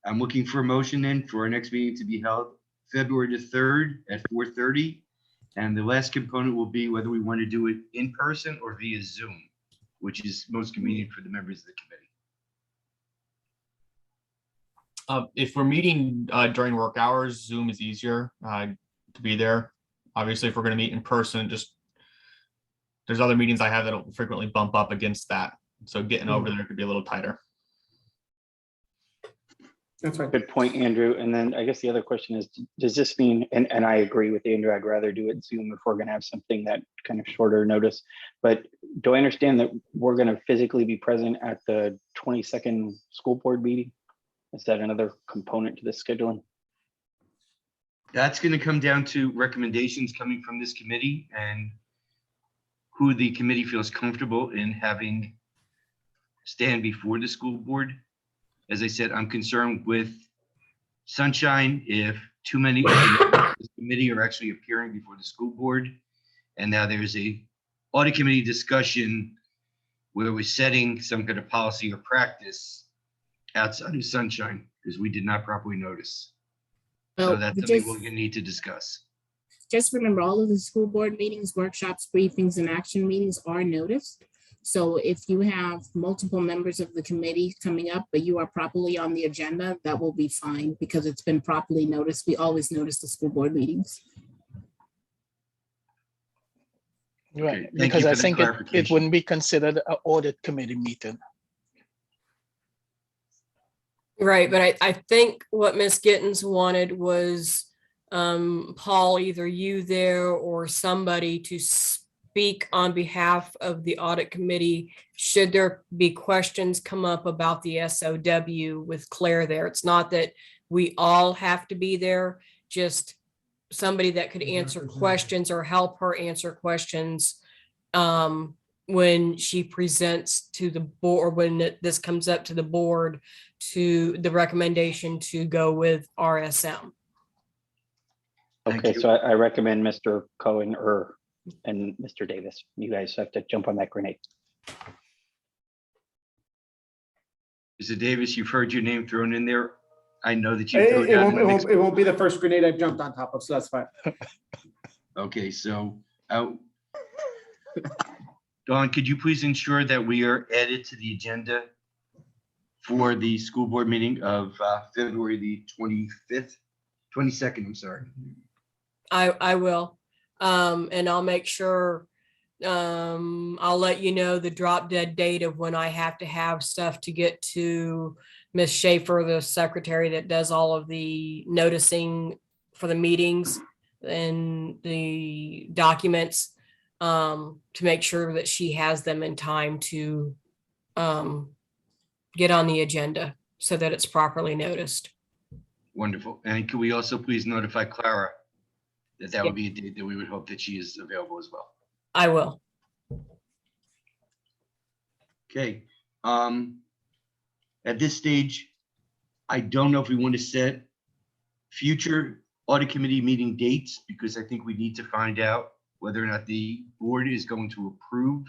I'm looking for a motion then for our next meeting to be held February the 3rd at 4:30. And the last component will be whether we want to do it in person or via Zoom, which is most convenient for the members of the committee. If we're meeting during work hours, Zoom is easier to be there. Obviously, if we're going to meet in person, just there's other meetings I have that will frequently bump up against that. So getting over there could be a little tighter. That's right. Good point, Andrew. And then I guess the other question is, does this mean, and I agree with Andrew, I'd rather do it Zoom if we're gonna have something that kind of shorter notice. But do I understand that we're gonna physically be present at the 22nd school board meeting? Is that another component to the scheduling? That's going to come down to recommendations coming from this committee and who the committee feels comfortable in having stand before the school board. As I said, I'm concerned with sunshine if too many of the committee are actually appearing before the school board. And now there's a audit committee discussion where we're setting some kind of policy or practice outside of sunshine because we did not properly notice. So Well, that's we something just- we're going to need to discuss. Just remember, all of the school board meetings, workshops, briefings, and action meetings are noticed. So if you have multiple members of the committee coming up, but you are properly on the agenda, that will be fine because it's been properly noticed. We always notice the school board meetings. Right, Thank because you I for the think it clarification. wouldn't be considered an audit committee meeting. Right, but I think what Miss Gittens wanted was Paul, either you there or somebody to speak on behalf of the audit committee. Should there be questions come up about the SOW with Claire there? It's not that we all have to be there, just somebody that could answer questions or help her answer questions when she presents to the board, when this comes up to the board, to the recommendation to go with RSM. Thank Okay, you. so I recommend Mr. Cohen and Mr. Davis. You guys have to jump on that grenade. Mr. Davis, you've heard your name thrown in there. I know that you. It won't be the first grenade I've jumped on top of, so that's fine. Okay, so Dawn, could you please ensure that we are added to the agenda for the school board meeting of February the 22nd, I'm sorry. I will. And I'll make sure, I'll let you know the drop dead date of when I have to have stuff to get to Miss Schaefer, the secretary that does all of the noticing for the meetings and the documents, to make sure that she has them in time to get on the agenda so that it's properly noticed. Wonderful. And could we also please notify Clara that would be a date that we would hope that she is available as well. I will. Okay. At this stage, I don't know if we want to set future audit committee meeting dates because I think we need to find out whether or not the board is going to approve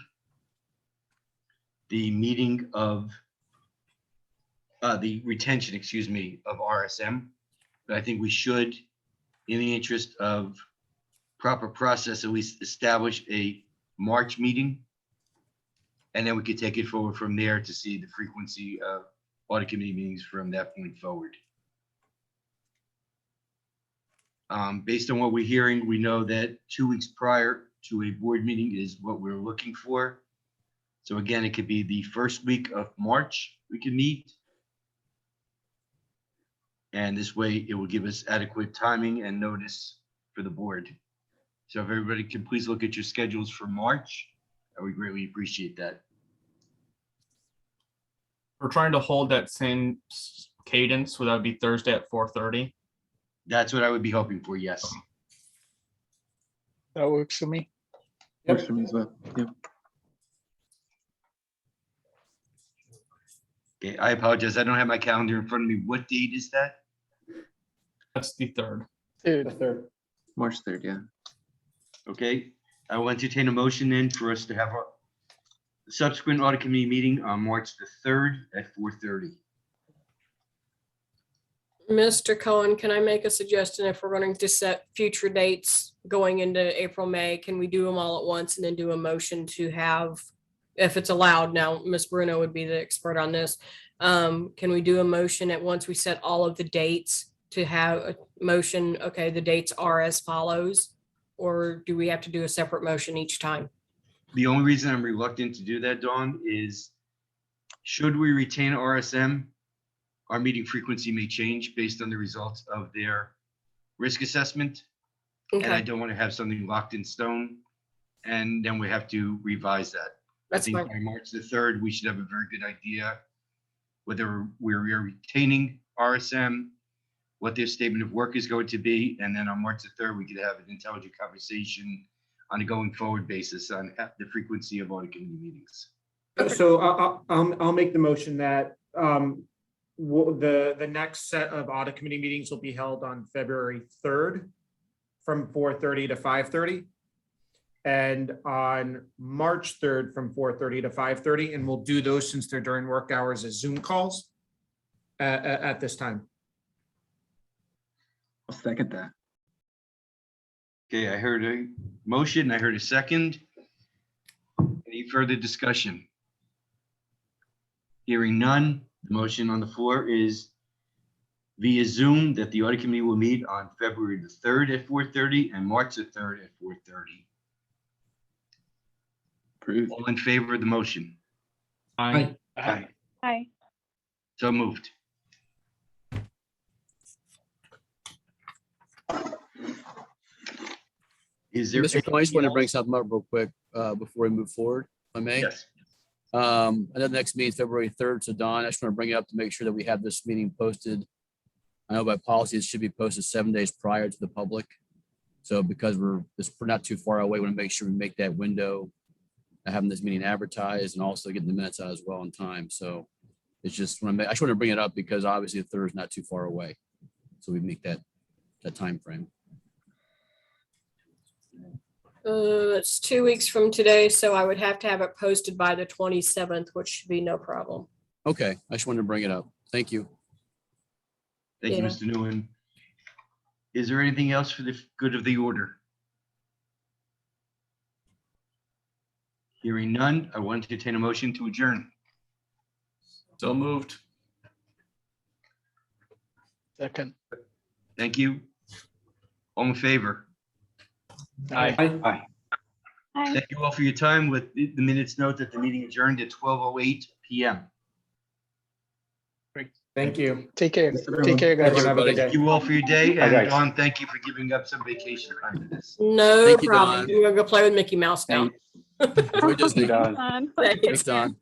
the meeting of the retention, excuse me, of RSM. But I think we should, in the interest of proper process, at least establish a March meeting. And then we could take it forward from there to see the frequency of audit committee meetings from that point forward. Based on what we're hearing, we know that 2 weeks prior to a board meeting is what we're looking for. So again, it could be the first week of March we can meet. And this way it will give us adequate timing and notice for the board. So if everybody can please look at your schedules for March, I would greatly appreciate that. We're trying to hold that same cadence, so that would be Thursday at 4:30. That's what I would be hoping for, yes. That works for me. Works for me as well. Yeah. Okay, I apologize. I don't have my calendar in front of me. What date is that? That's the 3rd. Dude, The 3rd. March 3rd, yeah. Okay. I will entertain a motion then for us to have our subsequent audit committee meeting on March the 3rd at 4:30. Mr. Cohen, can I make a suggestion? If we're going to set future dates going into April, May, can we do them all at once and then do a motion to have, if it's allowed now, Ms. Bruno would be the expert on this. Can we do a motion at once we set all of the dates to have a motion? Okay, the dates are as follows, or do we have to do a separate motion each time? The only reason I'm reluctant to do that, Dawn, is should we retain RSM, our meeting frequency may change based on the results of their risk assessment. And I Okay, don't want to have something locked in stone. And then we have to revise that. that's I think fine. by March the 3rd, we should have a very good idea whether we're retaining RSM, what their statement of work is going to be. And then on March the 3rd, we could have an intelligent conversation on a going forward basis on the frequency of audit committee meetings. So I'll make the motion that the next set of audit committee meetings will be held on February 3rd from 4:30 to 5:30. And on March 3rd from 4:30 to 5:30, and we'll do those since they're during work hours as Zoom calls at this time. I'll second that. Okay, I heard a motion, I heard a second. Any further discussion? Hearing none, the motion on the floor is via Zoom that the audit committee will meet on February the 3rd at 4:30 and March the 3rd at 4:30. Approved. All in favor of the motion? Aye. Aye. Hi. So moved. Is there? Mr. Cohen, I just want to anything bring else? something up real quick before we move forward, if I may. Yes. I know the next meeting is February 3rd, so Don, I just want to bring it up to make sure that we have this meeting posted. I know by policy, it should be posted 7 days prior to the public. So because we're not too far away, we want to make sure we make that window, having this meeting advertised and also getting the minutes out as well in time. So it's just, I just want to bring it up because obviously the 3rd is not too far away. So we make that time frame. It's 2 weeks from today, so I would have to have it posted by the 27th, which should be no problem. Okay, I just wanted to bring it up. Thank you. Thank you, Yeah. Mr. Nguyen. Is there anything else for the good of the order? Hearing none, I want to entertain a motion to adjourn. So moved. Second. Thank you. All in favor? Aye. Hi. Thank you all for your time. With the minutes note that the meeting adjourned at 12:08 p.m. Thank you. Take care. everyone. Take care, guys. Everyone have a good Thank day. you all for your day. Bye, And guys. Dawn, thank you for giving up some vacation time to this. No Thank you, problem. Don. We're gonna go play with Mickey Mouse now. Enjoy Disney. Fun. Thanks. Thanks, Don.